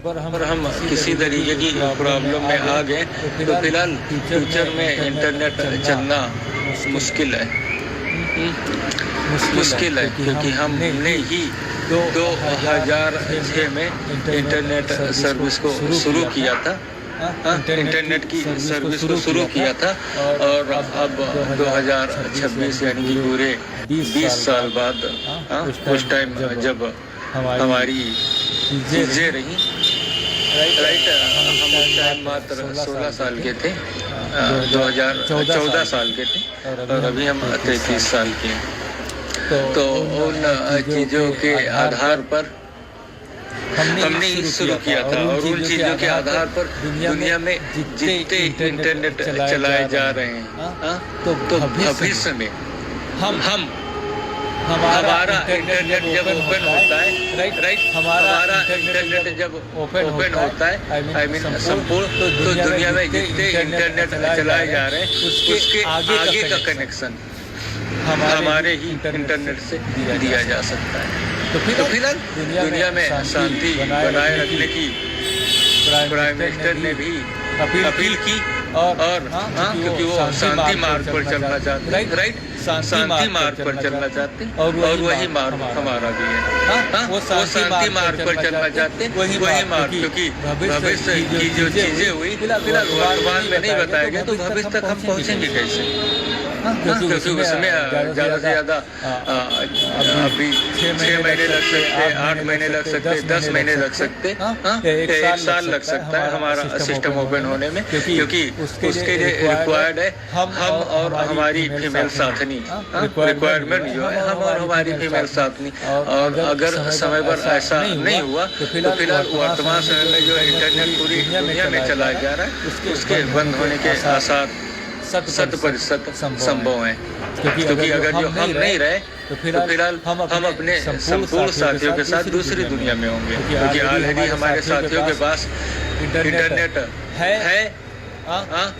पर हम किसी तरीके की प्रॉब्लम में आ गए, तो फिलहाल फ्यूचर में इंटरनेट चलना मुश्किल है, क्योंकि हमने ही 2006 में इंटरनेट सर्विस को शुरू किया था, इंटरनेट की सर्विस को शुरू किया था, और अब 2026 यानी कि पूरे 20 साल बाद उस टाइम जब हमारी चीजें रही, राइट हम उस टाइम मात्र 16 साल के थे, 2014 साल के थे, और अभी हम 33 साल के हैं। तो उन चीज़ों के आधार पर हमने शुरू किया था, और उन चीज़ों के आधार पर दुनिया में जितने इंटरनेट चलाए जा रहे हैं, तो भविष्य में हमारा इंटरनेट जब ओपन होता है, राइट, हमारा इंटरनेट जब ओपन होता है, आई मीन संपूर्ण, तो दुनिया में जितने इंटरनेट चलाए जा रहे हैं उसके आगे का कनेक्शन हमारे ही इंटरनेट से दिया जा सकता है। तो फिलहाल दुनिया में शांति बनाए रखने की प्राइम मिनिस्टर ने भी अपील की, और क्योंकि वो शांति मार्ग पर चलना चाहते हैं, राइट, शांति मार्ग पर चलना चाहते हैं, और वही मार्ग हमारा भी है। वो शांति मार्ग पर चलना चाहते हैं, वही मार्ग, क्योंकि भविष्य की जो चीजें हुई फिलहाल वर्तमान में नहीं बताया गया, तो भविष्य तक हम पहुँचेंगे कैसे? क्योंकि उसमें ज़्यादा से ज़्यादा अभी 6 महीने लग सकते, 8 महीने लग सकते, 10 महीने लग सकते, 1 साल लग सकता है हमारा सिस्टम ओपन होने में, क्योंकि उसके लिए रिक्वायर्ड है हम और हमारी फीमेल साथनी, रिक्वायरमेंट जो है हम और हमारी फीमेल साथनी। और अगर समय पर ऐसा नहीं हुआ तो फिलहाल वर्तमान समय में जो इंटरनेट पूरी दुनिया में चलाया जा रहा है उसके बंद होने के आसार 100% संभव है, क्योंकि अगर जो हम नहीं रहे तो फिलहाल हम अपने संपूर्ण साथियों के साथ दूसरी दुनिया में होंगे, क्योंकि ऑलरेडी हमारे साथियों के पास इंटरनेट है,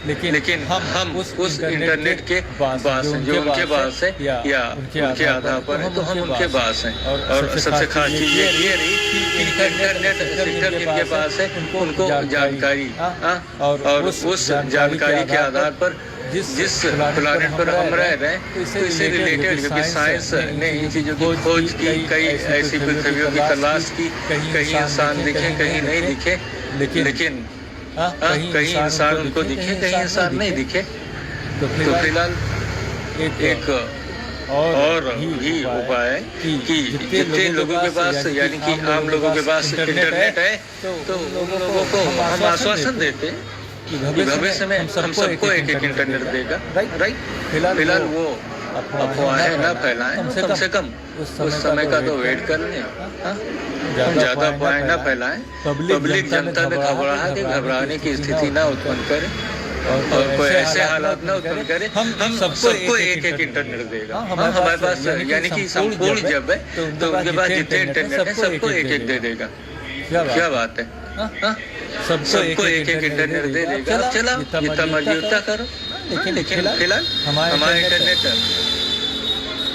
लेकिन हम उस इंटरनेट के पास जो उनके पास है या उनके आधार पर है, तो हम उनके पास हैं। और सबसे खास चीज़ ये रही कि इंटरनेट सिस्टम जिनके पास है उनको जानकारी, और उस जानकारी के आधार पर जिस प्लानेट पर हम रह रहे हैं, तो इससे रिलेटेड, क्योंकि साइंस ने इन चीज़ों की खोज की, कई ऐसी पृथ्वियों की तलाश की, कहीं इंसान दिखे कहीं नहीं दिखे, लेकिन कहीं इंसान उनको दिखे कहीं इंसान नहीं दिखे। तो फिलहाल एक और भी उपाय है कि जितने लोगों के पास, यानी कि आम लोगों के पास इंटरनेट है, तो उन लोगों को हम आश्वासन देते हैं कि भविष्य में हम सबको एक इंटरनेट देगा, राइट। फिलहाल वो अफवाहें न फैलाएं, कम से कम उस समय का तो वेट कर लें, ज़्यादा अफवाहें न फैलाएं, पब्लिक जनता में घबराने की स्थिति ना उत्पन्न करें, और कोई ऐसे हालात ना उत्पन्न करें। हम सबको एक इंटरनेट देगा, हमारे पास, यानी कि संपूर्ण जब है तो उनके पास जितने इंटरनेट है सबको एक दे देगा। क्या बात है, सबको एक इंटरनेट दे देगा। चला जितना मर्जी उतना करो, लेकिन फिलहाल हमारा इंटरनेट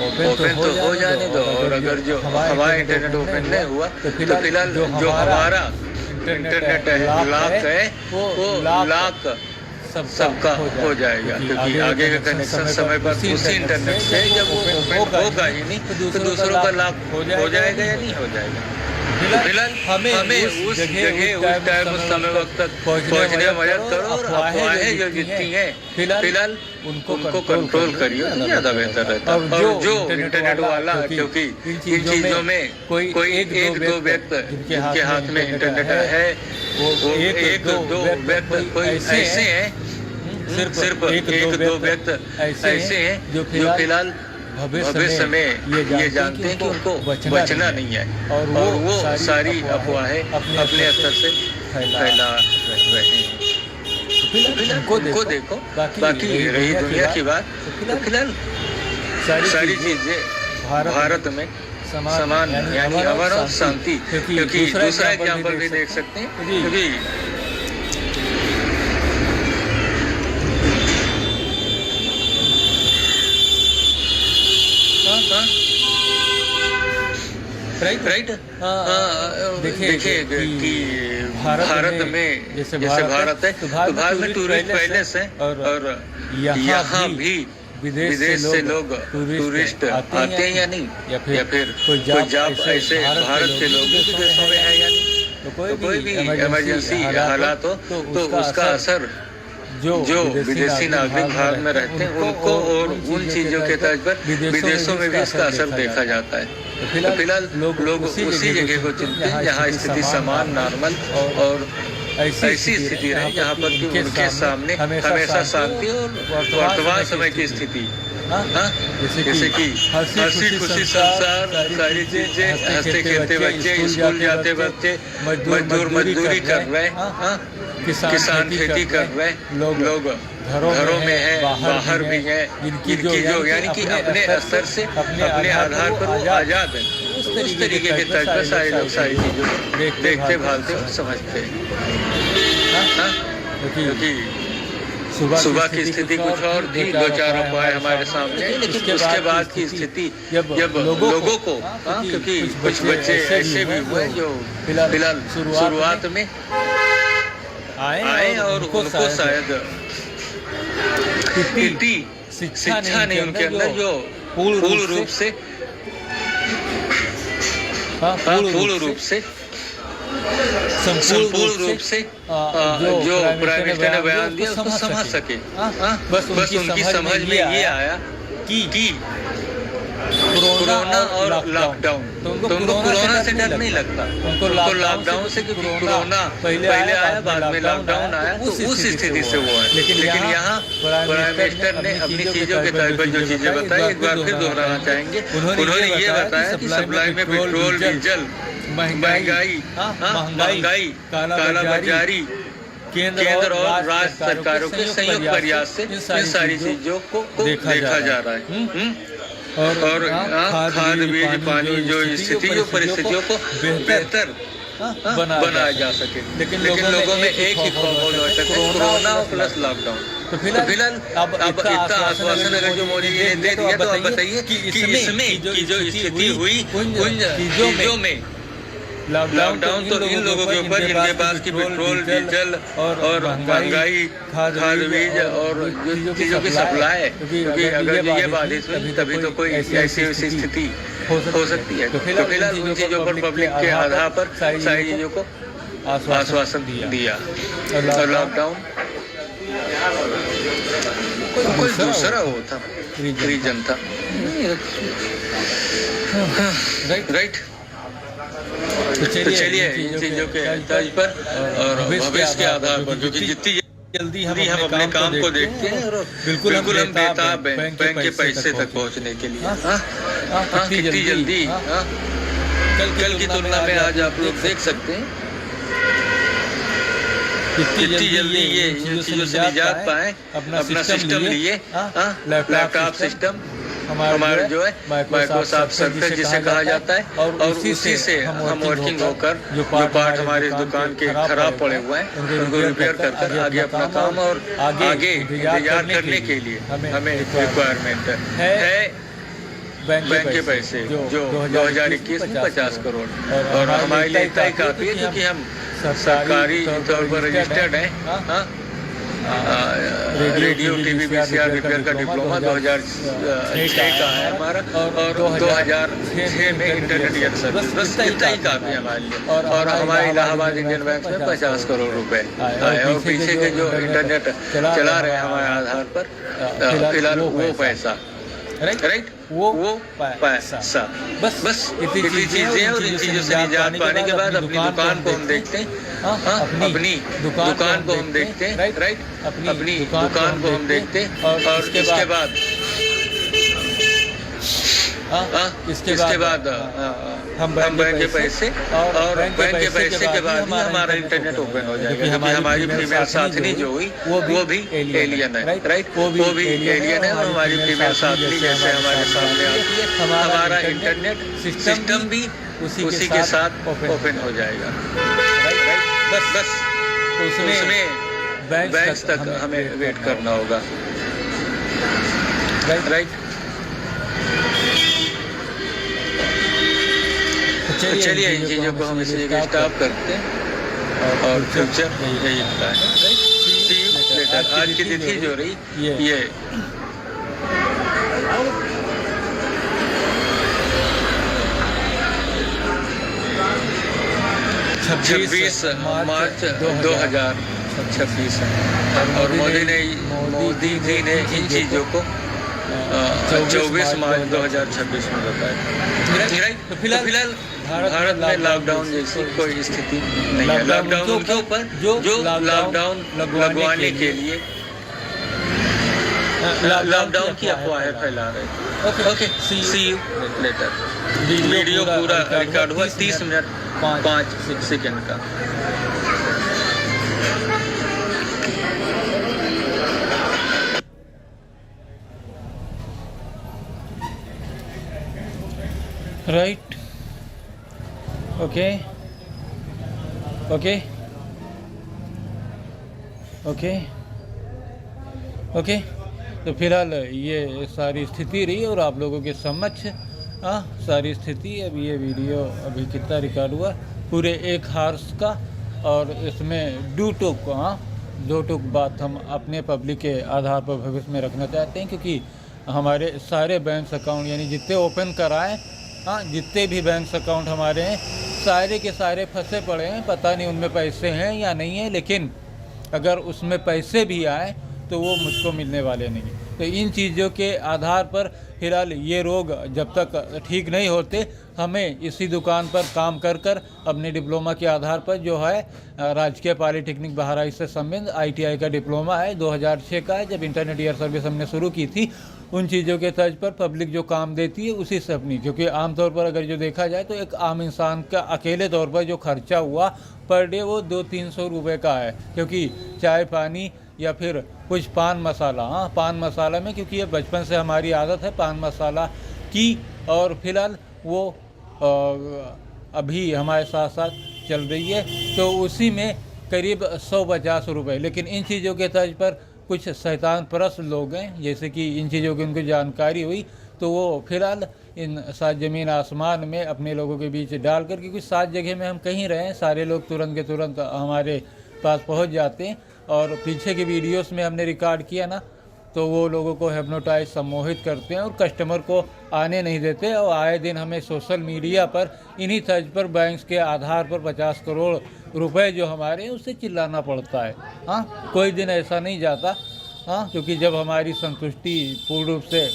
ओपन तो हो जाने दो, और अगर जो हमारा इंटरनेट ओपन नहीं हुआ तो फिलहाल जो हमारा इंटरनेट लाख है वो लाख सबका हो जाएगा, क्योंकि आगे का कनेक्शन समय पर उसी इंटरनेट से जब वो ओपन होगा ही नहीं तो दूसरों का लाभ हो जाएगा या नहीं हो जाएगा। फिलहाल हमें उस जगह, उस टाइम, उस समय वक्त तक पहुंचने में मदद करो, और अफवाहें जो जितनी हैं फिलहाल उनको कंट्रोल करिए, ज़्यादा बेहतर रहता है। और जो इंटरनेट वाला, क्योंकि इन चीज़ों में कोई एक दो व्यक्ति जिनके हाथ में इंटरनेट है, वो एक दो व्यक्ति कोई ऐसे हैं, सिर्फ एक दो व्यक्ति ऐसे हैं जो फिलहाल भविष्य में ये जानते हैं कि उनको बचना नहीं है, और वो सारी अफवाहें अपने स्तर से फैला रहे हैं। उनको देखो, बाकी रही दुनिया की बात, तो फिलहाल सारी चीज़ें भारत में समान, यानी अमन और शांति। क्योंकि दूसरा एग्जाम्पल भी देख सकते हैं, क्योंकि राइट देखिए कि भारत में, जैसे भारत है, तो भारत में टूरिस्ट पैलेस है, और यहाँ भी विदेश से लोग टूरिस्ट आते हैं या नहीं, या फिर कोई जॉब ऐसे भारत के लोग विदेशों में है या नहीं, तो कोई भी इमरजेंसी हालात हो तो उसका असर जो विदेशी नागरिक भारत में रहते हैं उनको, और उन चीज़ों के तर्ज पर विदेशों में भी इसका असर देखा जाता है। तो फिलहाल लोग उसी जगह को चुनते हैं जहाँ स्थिति समान, नॉर्मल और ऐसी स्थिति रहे जहाँ पर कि उनके सामने हमेशा शांति और वर्तमान समय की स्थिति, जैसे कि हंसी खुशी संसार, सारी चीजें, हंसते खेलते बच्चे, स्कूल जाते बच्चे, मजदूर मजदूरी कर रहे हैं, किसान खेती कर रहे हैं, लोग घरों में है, बाहर भी है, इनकी जो यानी कि अपने स्तर से अपने आधार पर वो आजाद है। उस तरीके के तर्ज पर सारे लोग सारी चीजों को देखते भालते और समझते हैं, क्योंकि सुबह की स्थिति कुछ और थी, 2-4 उपाय हमारे सामने, लेकिन उसके बाद की स्थिति जब लोगों को, क्योंकि कुछ बच्चे ऐसे भी हुए जो फिलहाल शुरुआत में आए और उनको शायद इतनी शिक्षा नहीं उनके अंदर जो पूर्ण रूप से संपूर्ण रूप से जो प्राइम मिनिस्टर ने बयान दिया उसको समझ सके। बस उनकी समझ में ये आया कि कोरोना और लॉकडाउन, तो उनको कोरोना से डर नहीं लगता, उनको लॉकडाउन से, क्योंकि कोरोना पहले आया, बाद में लॉकडाउन आया, तो उस स्थिति से वो है। लेकिन यहाँ प्राइम मिनिस्टर ने अपनी चीजों के तौर पर जो चीजें बताई, एक बार फिर दोहराना चाहेंगे। उन्होंने ये बताया कि सप्लाई में पेट्रोल, डीजल, महंगाई, कालाबाजारी, केंद्र और राज्य सरकारों के संयुक्त प्रयास से इन सारी चीजों को देखा जा रहा है। और खाद, बीज, पानी, जो स्थिति, जो परिस्थितियों को बेहतर बनाया जा सके। लेकिन लोगों में एक ही खौफ है, कोरोना प्लस लॉकडाउन। तो फिलहाल अब इतना आश्वासन अगर जो मोदी जी ने दे दिया, तो आप बताइए कि इसमें की जो स्थिति हुई उन चीजों में लॉकडाउन तो इन लोगों के ऊपर जिनके पास की पेट्रोल, डीजल और महंगाई, खाद, बीज और जो चीजों की सप्लाई है, क्योंकि अगर ये बाधित हुई तभी तो कोई ऐसी स्थिति हो सकती है। तो फिलहाल उन चीजों पर पब्लिक के आधार पर सारी चीजों को आश्वासन दिया। और लॉकडाउन कोई दूसरा वो था, रीजन था, राइट। तो चलिए इन चीजों के तर्ज पर और भविष्य के आधार पर, क्योंकि जितनी जल्दी हम अपने काम को देखते हैं, बिल्कुल हम बेताब हैं बैंक के पैसे तक पहुंचने के लिए। कितनी जल्दी, कल की तुलना में आज आप लोग देख सकते हैं कितनी जल्दी ये इन चीजों से निजात पाए, अपना सिस्टम लिए, लैपटॉप सिस्टम हमारा जो है माइक्रोसॉफ्ट सर्फेस जिसे कहा जाता है, और उसी से हम वर्किंग होकर जो पार्ट हमारे दुकान के खराब पड़े हुए हैं उनको रिपेयर कर आगे अपना काम और आगे इंतजार करने के लिए हमें रिक्वायरमेंट है बैंक के पैसे, जो 2021 में 50 करोड़, और हमारे लिए इतना ही काफी है क्योंकि हम सरकारी तौर पर रजिस्टर्ड हैं। रेडियो, टीवी, वीसीआर रिपेयर का डिप्लोमा 2006 का है हमारा, और 2006 में इंटरनेट सर्विस, बस इतना ही काफी है हमारे लिए। और हमारे इलाहाबाद इंडियन बैंक में 50 करोड़ रुपए आए, और पीछे के जो इंटरनेट चला रहे हैं हमारे आधार पर, फिलहाल वो पैसा, राइट, वो पैसा, बस इतनी चीजें। और इन चीजों से निजात पाने के बाद अपनी दुकान को हम देखते हैं, अपनी दुकान को हम देखते हैं, राइट, अपनी दुकान को हम देखते हैं। और इसके बाद हम बैंक के पैसे, और बैंक के पैसे के बाद ही हमारा इंटरनेट ओपन हो जाएगा, क्योंकि हमारी फीमेल साथनी जो हुई वो भी एलियन है, राइट, वो भी एलियन है। और हमारी फीमेल साथनी जैसे हमारे सामने आती है, हमारा इंटरनेट सिस्टम भी उसी के साथ ओपन हो जाएगा, राइट। बस उसमें बैंक तक हमें वेट करना होगा, राइट। तो चलिए इन चीज़ों को हम इसी जगह स्टॉप करते हैं, और फ्यूचर यही होता है। आज की तिथि जो रही ये 26 मार्च 2026 है, और मोदी जी ने इन चीज़ों को 24 मार्च 2026 में बताया। राइट। तो फिलहाल भारत में लॉकडाउन जैसी कोई स्थिति नहीं है। लॉकडाउन के ऊपर जो लॉकडाउन लगवाने के लिए लॉकडाउन की अफवाहें फैला रहे थे। Okay, see you later. Video पूरा रिकॉर्ड हुआ 30 मिनट 5 सेकंड का। Right, okay okay okay okay. तो फिलहाल ये सारी स्थिति रही और आप लोगों के समक्ष सारी स्थिति। अब ये वीडियो अभी कितना रिकॉर्ड हुआ, पूरे 1 हार्स का, और इसमें 2 टुक बात हम अपने पब्लिक के आधार पर भविष्य में रखना चाहते हैं, क्योंकि हमारे सारे बैंक अकाउंट यानी जितने ओपन कराएं, जितने भी बैंक अकाउंट हमारे हैं सारे के सारे फंसे पड़े हैं। पता नहीं उनमें पैसे हैं या नहीं है, लेकिन अगर उसमें पैसे भी आए तो वो मुझको मिलने वाले नहीं। तो इन चीज़ों के आधार पर फिलहाल ये रोग जब तक ठीक नहीं होते, हमें इसी दुकान पर काम कर अपने डिप्लोमा के आधार पर, जो है राजकीय पॉलिटेक्निक बहराइच से संबंध ITI का डिप्लोमा है, 2006 का है, जब इंटरनेट ईयर सर्विस हमने शुरू की थी, उन चीज़ों के तर्ज पर पब्लिक जो काम देती है उसी से अपनी, क्योंकि आमतौर पर अगर जो देखा जाए तो एक आम इंसान का अकेले तौर पर जो खर्चा हुआ पर डे वो 200-300 रुपये का है, क्योंकि चाय पानी या फिर कुछ पान मसाला, पान मसाला में, क्योंकि ये बचपन से हमारी आदत है पान मसाला की, और फिलहाल वो अभी हमारे साथ साथ चल रही है, तो उसी में करीब 150 रुपये। लेकिन इन चीज़ों के तर्ज पर कुछ शैतान परस्त लोग हैं, जैसे कि इन चीज़ों की उनको जानकारी हुई तो वो फिलहाल इन 7 ज़मीन आसमान में अपने लोगों के बीच डाल कर, क्योंकि 7 जगह में हम कहीं रहें सारे लोग तुरंत के तुरंत हमारे पास पहुंच जाते हैं। और पीछे की वीडियोस में हमने रिकॉर्ड किया ना, तो वो लोगों को हिप्नोटाइज सम्मोहित करते हैं और कस्टमर को आने नहीं देते, और आए दिन हमें सोशल मीडिया पर इन्हीं तर्ज पर बैंक्स के आधार पर 50 करोड़ रुपए जो हमारे हैं उससे चिल्लाना पड़ता है। कोई दिन ऐसा नहीं जाता, क्योंकि जब हमारी संतुष्टि पूर्ण रूप से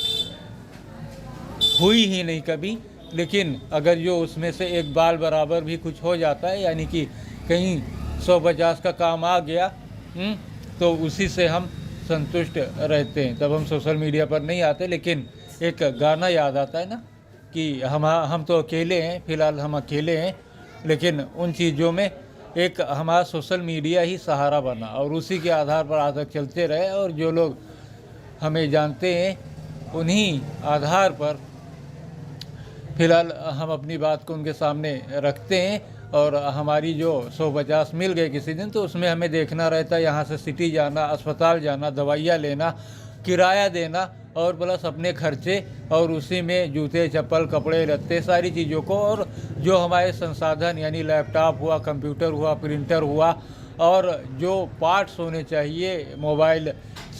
हुई ही नहीं कभी, लेकिन अगर जो उसमें से एक बाल बराबर भी कुछ हो जाता है, यानी कि कहीं 150 का काम आ गया, तो उसी से हम संतुष्ट रहते हैं, तब हम सोशल मीडिया पर नहीं आते। लेकिन एक गाना याद आता है ना कि हम तो अकेले हैं, फिलहाल हम अकेले हैं, लेकिन उन चीज़ों में एक हमारा सोशल मीडिया ही सहारा बना, और उसी के आधार पर आज तक चलते रहे, और जो लोग हमें जानते हैं उन्हीं आधार पर फिलहाल हम अपनी बात को उनके सामने रखते हैं। और हमारी जो 150 मिल गए किसी दिन, तो उसमें हमें देखना रहता है यहाँ से सिटी जाना, अस्पताल जाना, दवाइयाँ लेना, किराया देना, और प्लस अपने खर्चे, और उसी में जूते चप्पल कपड़े लत्ते सारी चीज़ों को, और जो हमारे संसाधन यानी लैपटॉप हुआ, कंप्यूटर हुआ, प्रिंटर हुआ, और जो पार्ट्स होने चाहिए, मोबाइल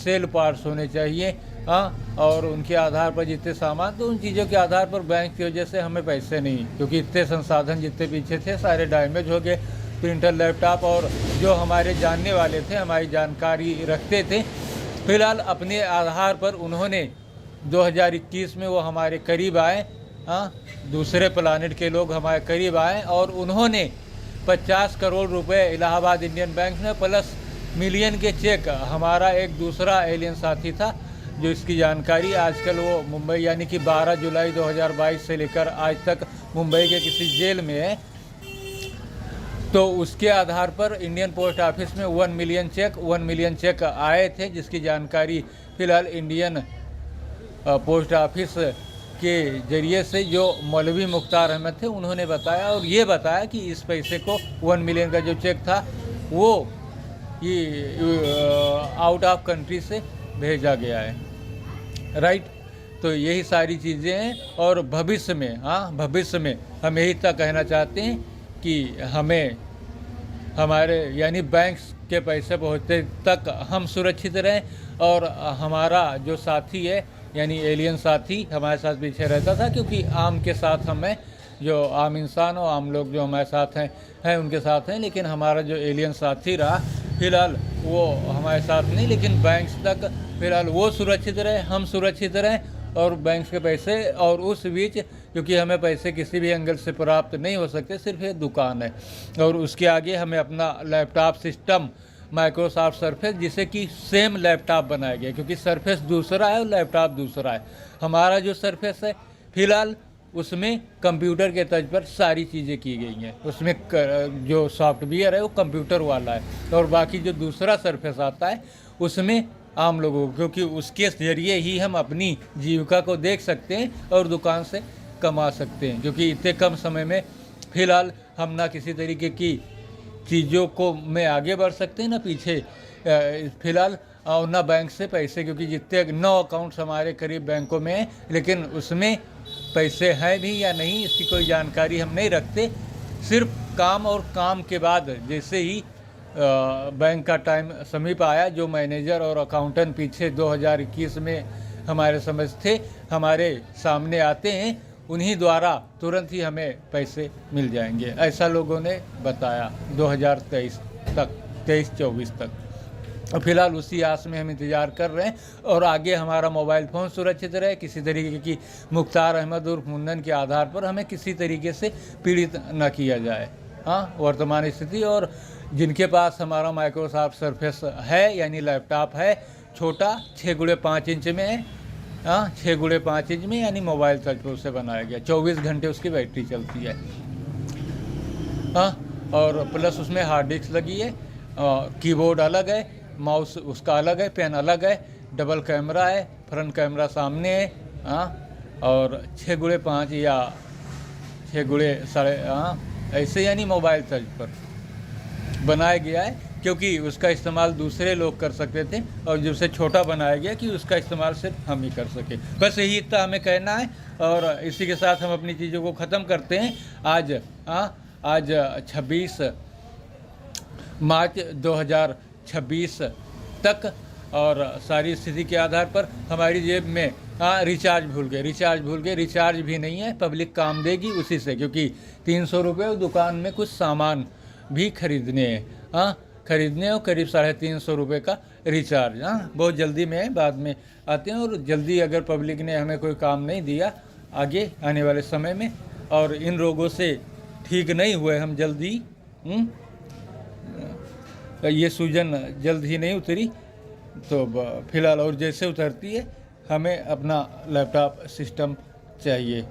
सेल पार्ट्स होने चाहिए, और उनके आधार पर जितने सामान, तो उन चीज़ों के आधार पर बैंक की वजह से हमें पैसे नहीं, क्योंकि इतने संसाधन जितने पीछे थे सारे डैमेज हो गए, प्रिंटर लैपटॉप, और जो हमारे जानने वाले थे, हमारी जानकारी रखते थे, फिलहाल अपने आधार पर उन्होंने 2021 में वो हमारे करीब आए, दूसरे प्लानिट के लोग हमारे करीब आए, और उन्होंने 50 करोड़ रुपए इलाहाबाद इंडियन बैंक में प्लस मिलियन के चेक, हमारा एक दूसरा एलियन साथी था जो इसकी जानकारी आजकल वो मुंबई यानी कि 12 जुलाई 2022 से लेकर आज तक मुंबई के किसी जेल में है, तो उसके आधार पर इंडियन पोस्ट ऑफिस में 1 मिलियन चेक आए थे, जिसकी जानकारी फिलहाल इंडियन पोस्ट ऑफिस के जरिए से जो मौलवी मुख्तार अहमद थे उन्होंने बताया, और ये बताया कि इस पैसे को 1 मिलियन का जो चेक था वो ये आउट ऑफ कंट्री से भेजा गया है। राइट, तो यही सारी चीज़ें हैं, और भविष्य में हम यही तक कहना चाहते हैं कि हमें हमारे यानी बैंक्स के पैसे पहुँचते तक हम सुरक्षित रहें, और हमारा जो साथी है यानी एलियन साथी हमारे साथ पीछे रहता था, क्योंकि आम के साथ हमें जो आम इंसान हो, आम लोग जो हमारे साथ हैं उनके साथ हैं, लेकिन हमारा जो एलियन साथी रहा फिलहाल वो हमारे साथ नहीं, लेकिन बैंक्स तक फिलहाल वो सुरक्षित रहे, हम सुरक्षित रहें, और बैंक्स के पैसे, और उस बीच क्योंकि हमें पैसे किसी भी एंगल से प्राप्त नहीं हो सकते, सिर्फ ये दुकान है। और उसके आगे हमें अपना लैपटॉप सिस्टम माइक्रोसॉफ्ट सरफेस, जिसे कि सेम लैपटॉप बनाया गया, क्योंकि सरफेस दूसरा है और लैपटॉप दूसरा है। हमारा जो सरफेस है फिलहाल उसमें कंप्यूटर के तर्ज पर सारी चीज़ें की गई हैं, उसमें जो सॉफ्टवेयर है वो कंप्यूटर वाला है, और बाकी जो दूसरा सरफेस आता है उसमें आम लोगों को, क्योंकि उसके ज़रिए ही हम अपनी जीविका को देख सकते हैं और दुकान से कमा सकते हैं, क्योंकि इतने कम समय में फ़िलहाल हम ना किसी तरीके की चीज़ों को में आगे बढ़ सकते हैं ना पीछे फ़िलहाल, और ना बैंक से पैसे, क्योंकि जितने 9 अकाउंट्स हमारे करीब बैंकों में हैं, लेकिन उसमें पैसे हैं भी या नहीं इसकी कोई जानकारी हम नहीं रखते। सिर्फ काम और काम के बाद जैसे ही बैंक का टाइम समीप आया, जो मैनेजर और अकाउंटेंट पीछे 2021 में हमारे समझ थे हमारे सामने आते हैं, उन्हीं द्वारा तुरंत ही हमें पैसे मिल जाएंगे, ऐसा लोगों ने बताया 2023 तक, 23-24 तक। और फिलहाल उसी आस में हम इंतज़ार कर रहे हैं, और आगे हमारा मोबाइल फ़ोन सुरक्षित रहे, किसी तरीके की मुख्तार अहमद उर्फ मुन्नन के आधार पर हमें किसी तरीके से पीड़ित न किया जाए। हाँ, वर्तमान स्थिति। और जिनके पास हमारा माइक्रोसॉफ्ट सरफेस है यानी लैपटॉप है, छोटा 6x5 इंच में है, हाँ 6x5 इंच में, यानी मोबाइल टच पर उसे बनाया गया, 24 घंटे उसकी बैटरी चलती है। हाँ, और प्लस उसमें हार्ड डिस्क लगी है, कीबोर्ड अलग है, माउस उसका अलग है, पेन अलग है, डबल कैमरा है, फ्रंट कैमरा सामने है। हाँ, और 6x5 या 6x हाँ ऐसे यानी मोबाइल तर्ज पर बनाया गया है, क्योंकि उसका इस्तेमाल दूसरे लोग कर सकते थे, और जो उसे छोटा बनाया गया कि उसका इस्तेमाल सिर्फ हम ही कर सके। बस यही इतना हमें कहना है, और इसी के साथ हम अपनी चीज़ों को ख़त्म करते हैं। आज 26 मार्च 2026 तक, और सारी स्थिति के आधार पर हमारी जेब में रिचार्ज भूल गए, रिचार्ज भी नहीं है, पब्लिक काम देगी उसी से, क्योंकि 300 रुपये दुकान में कुछ सामान भी खरीदने हैं, खरीदने और करीब 350 रुपये का रिचार्ज। बहुत जल्दी में है, बाद में आते हैं। और जल्दी अगर पब्लिक ने हमें कोई काम नहीं दिया आगे आने वाले समय में, और इन रोगों से ठीक नहीं हुए हम जल्दी, ये सूजन जल्द ही नहीं उतरी, तो फिलहाल और जैसे उतरती है हमें अपना लैपटॉप सिस्टम चाहिए।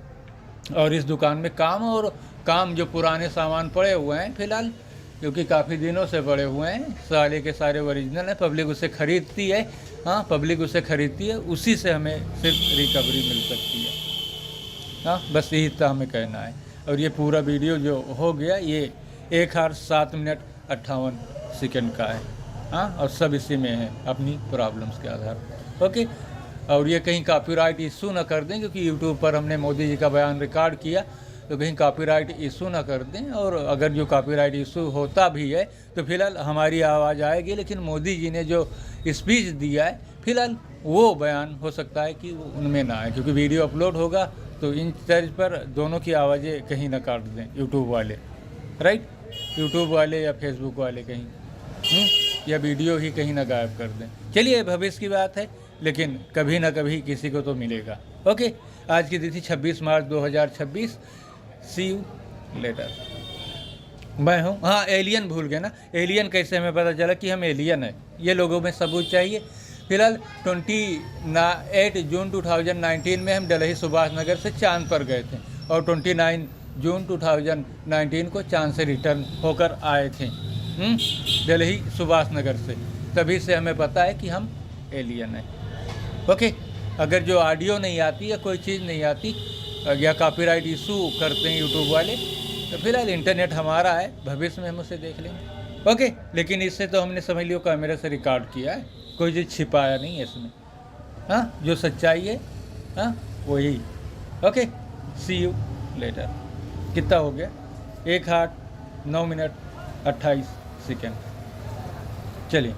और इस दुकान में काम जो पुराने सामान पड़े हुए हैं फिलहाल, क्योंकि काफ़ी दिनों से पड़े हुए हैं, सारे के सारे ओरिजिनल हैं, पब्लिक उसे ख़रीदती है। हाँ, पब्लिक उसे ख़रीदती है, उसी से हमें सिर्फ रिकवरी मिल सकती है। हाँ, बस यही इतना हमें कहना है। और ये पूरा वीडियो जो हो गया, ये 1:07:58 का है। हाँ, और सब इसी में है अपनी प्रॉब्लम्स के आधार पर। ओके, और ये कहीं कॉपीराइट इशू ना कर दें, क्योंकि यूट्यूब पर हमने मोदी जी का बयान रिकॉर्ड किया, तो कहीं कॉपीराइट इशू ना कर दें। और अगर जो कॉपीराइट इशू होता भी है तो फिलहाल हमारी आवाज़ आएगी, लेकिन मोदी जी ने जो स्पीच दिया है फिलहाल वो बयान हो सकता है कि उनमें ना आए, क्योंकि वीडियो अपलोड होगा तो इन तर्ज पर दोनों की आवाज़ें कहीं ना काट दें यूट्यूब वाले, राइट, यूट्यूब वाले या फेसबुक वाले कहीं, या वीडियो ही कहीं ना गायब कर दें। चलिए, भविष्य की बात है, लेकिन कभी ना कभी किसी को तो मिलेगा। ओके, आज की तिथि 26 मार्च 2026। सी यू लेटर। मैं हूँ, हाँ एलियन भूल गए ना, एलियन कैसे हमें पता चला कि हम एलियन हैं, ये लोगों में सबूत चाहिए। फिलहाल 28 जून 2019 में हम दिल्ली सुभाष नगर से चांद पर गए थे, और 29 जून 2019 को चांद से रिटर्न होकर आए थे दिल्ली सुभाष नगर से। तभी से हमें पता है कि हम एलियन हैं। ओके, अगर जो ऑडियो नहीं आती या कोई चीज़ नहीं आती या कॉपीराइट इशू करते हैं यूट्यूब वाले, तो फिलहाल इंटरनेट हमारा है, भविष्य में हम उसे देख लेंगे। ओके, लेकिन इससे तो हमने समझ लियो कैमरे से रिकॉर्ड किया है, कोई चीज़ छिपाया नहीं है इसमें। हाँ, जो सच्चाई है हाँ वही। Okay, see you later. कितना हो गया? 1:09:28। चलिए।